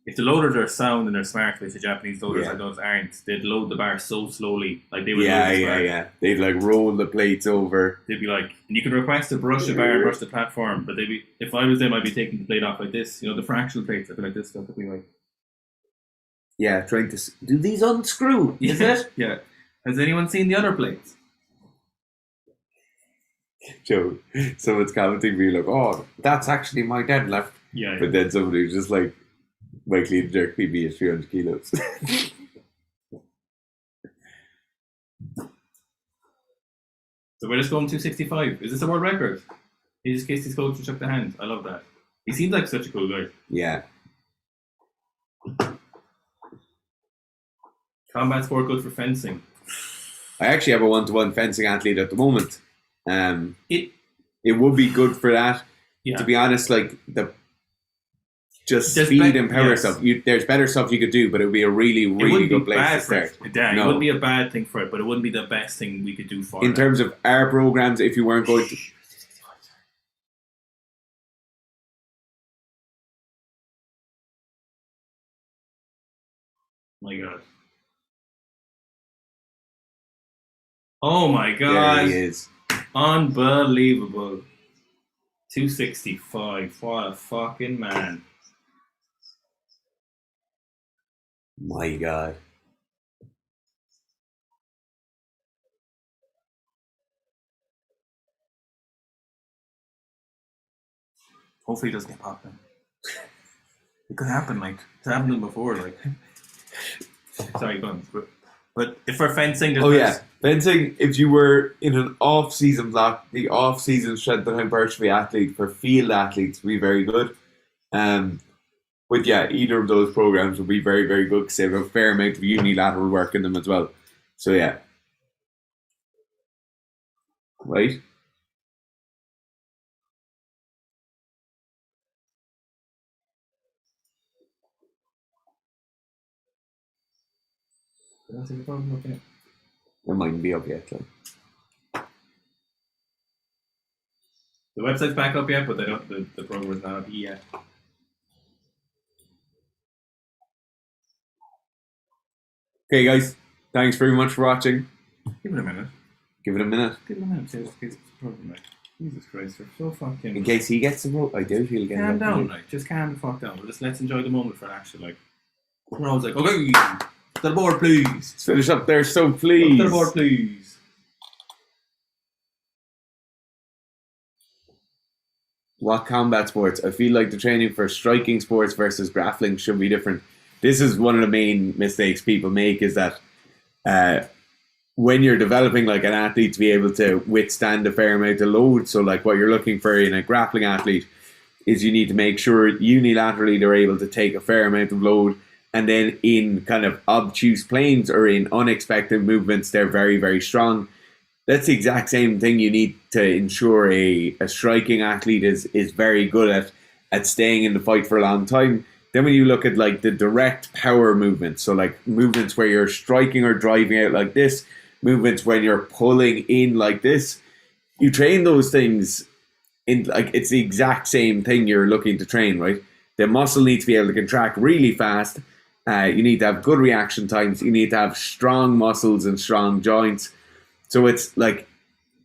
If the loaders are sound and they're smart, which the Japanese loaders like those aren't, they'd load the bar so slowly, like they would. Yeah. They'd like roll the plates over. They'd be like, and you can request to brush the bar and brush the platform, but they'd be. If I was them, I'd be taking the plate off like this. The fractional plates, I'd be like this stuff. I'd be like. Yeah, trying to do these unscrew. Is it? Yeah. Has anyone seen the other plates? Joe, someone's commenting, be like, "Oh, that's actually my deadlift." Yeah. But then somebody was just like, "My clean jerk PB is 300 kilos." So we're just going 265. Is this a world record? He just kissed his coach and shook the hand. I love that. He seems like such a cool guy. Yeah. Combat sport good for fencing. I actually have a one-to-one fencing athlete at the moment. It would be good for that. Yeah. To be honest, like there's speed and power stuff. There's better stuff you could do, but it would be a really, really good place to start. It wouldn't be a bad thing for it, but it wouldn't be the best thing we could do for it. In terms of our programs, if you weren't going to... My God. Oh my God. There he is. Unbelievable. 265. What a fucking man. My God. Hopefully it doesn't get popped in. It could happen, it's happened to him before, Sorry, go on. But if for fencing, fencing, if you were in an off-season block, the off-season strength and hypertrophy athlete for field athletes would be very good. But yeah, either of those programs would be very, very good because they have a fair amount of unilateral work in them as well. So yeah. right? That's the problem. Okay. It mightn't be up yet. Like. The website's back up yet, but they don't. The program's not up yet. Okay, guys. Thanks very much for watching. Give it a minute. Give it a minute. Give it a minute. Just get the program right. Jesus Christ, you're so fucking. In case he gets the vote, I doubt he'll get Calm it. down, like. Just calm the fuck down. Just let's enjoy the moment for an action, like. We're always like, okay, to the board, please. Let's finish up there, so Up please. to the board, please. What combat sports? I feel like the training for striking sports versus grappling should be different. This is one of the main mistakes people make, is that when you're developing like an athlete to be able to withstand a fair amount of load, so like what you're looking for in a grappling athlete is you need to make sure unilaterally they're able to take a fair amount of load, and then in kind of obtuse planes or in unexpected movements they're very, very strong. That's the exact same thing you need to ensure a striking athlete is very good at staying in the fight for a long time. Then when you look at like the direct power movements, so like movements where you're striking or driving out like this, movements when you're pulling in like this, you train those things in like it's the exact same thing you're looking to train, right? The muscle needs to be able to contract really fast. You need to have good reaction times. You need to have strong muscles and strong joints. So it's like,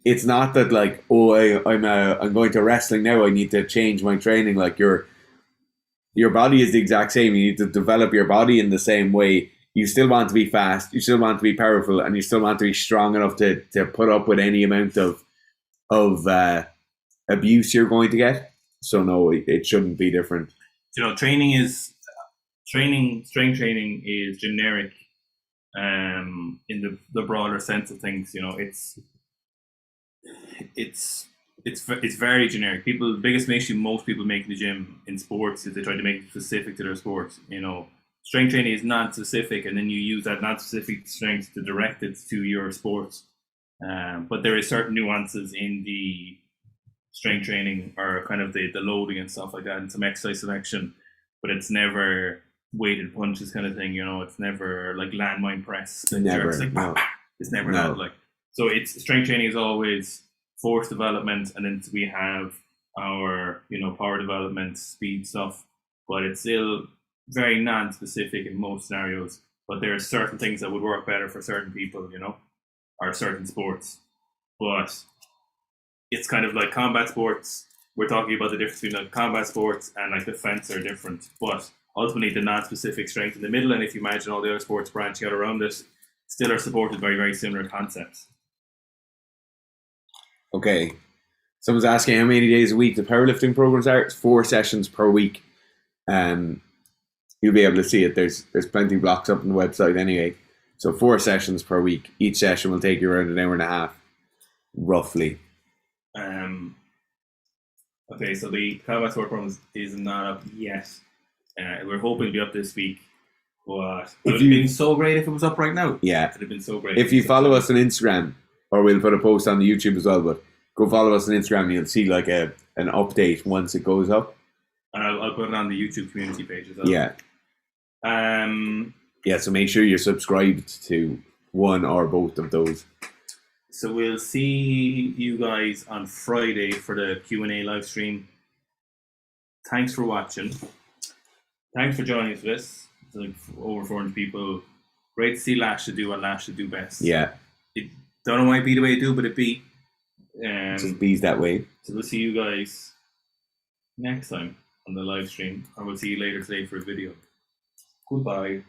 it's not that like, oh, I'm going to wrestling now, I need to change my training. Like your body is the exact same. You need to develop your body in the same way. You still want to be fast, you still want to be powerful, and you still want to be strong enough to put up with any amount of abuse you're going to get. So no, it shouldn't be different. You know, strength training is generic in the broader sense of things. You know, it's very generic. The biggest issue most people make in the gym in sports is they try to make it specific to their sport. You know, strength training is non-specific, and then you use that non-specific strength to direct it to your sport. But there is certain nuances in the strength training, or kind of the loading and stuff like that, and some exercise selection. But it's never weighted punches kind of thing. You know, it's never like landmine press. Never. It's like, No. it's never No. that. Like, so it's strength training is always force development, and then we have our, you know, power development, speed stuff, but it's still very non-specific in most scenarios. But there are certain things that would work better for certain people, you know, or certain sports. But it's kind of like combat sports. We're talking about the difference between like combat sports and like defense are different, but ultimately the non-specific strength in the middle, and if you imagine all the other sports branching out around it, still are supported by very similar concepts. Okay. Someone's asking how many days a week the powerlifting programs are. It's 4 sessions per week. You'll be able to see it. There's plenty of blocks up on the website anyway. So 4 sessions per week. Each session will take you around an hour and a half, roughly. Okay, so the combat sport program is not up yet. We're hoping to be up this week, but it would have been so great if it was up right now. Yeah. It would have been so great. If you follow us on Instagram, or we'll put a post on the YouTube as well, but go follow us on Instagram and you'll see like an update once it goes up. And I'll put it on the YouTube community page as well. Yeah. Yeah, so make sure you're subscribed to one or both of those. So we'll see you guys on Friday for the Q&A live stream. Thanks for watching. Thanks for joining us for this. It's like over 400 people. Great to see Lash to do what Lash should do best. Yeah. Don't know why it be the way it do, but it be. Just bees that way. So we'll see you guys next time on the live stream, or we'll see you later today for a video. Goodbye.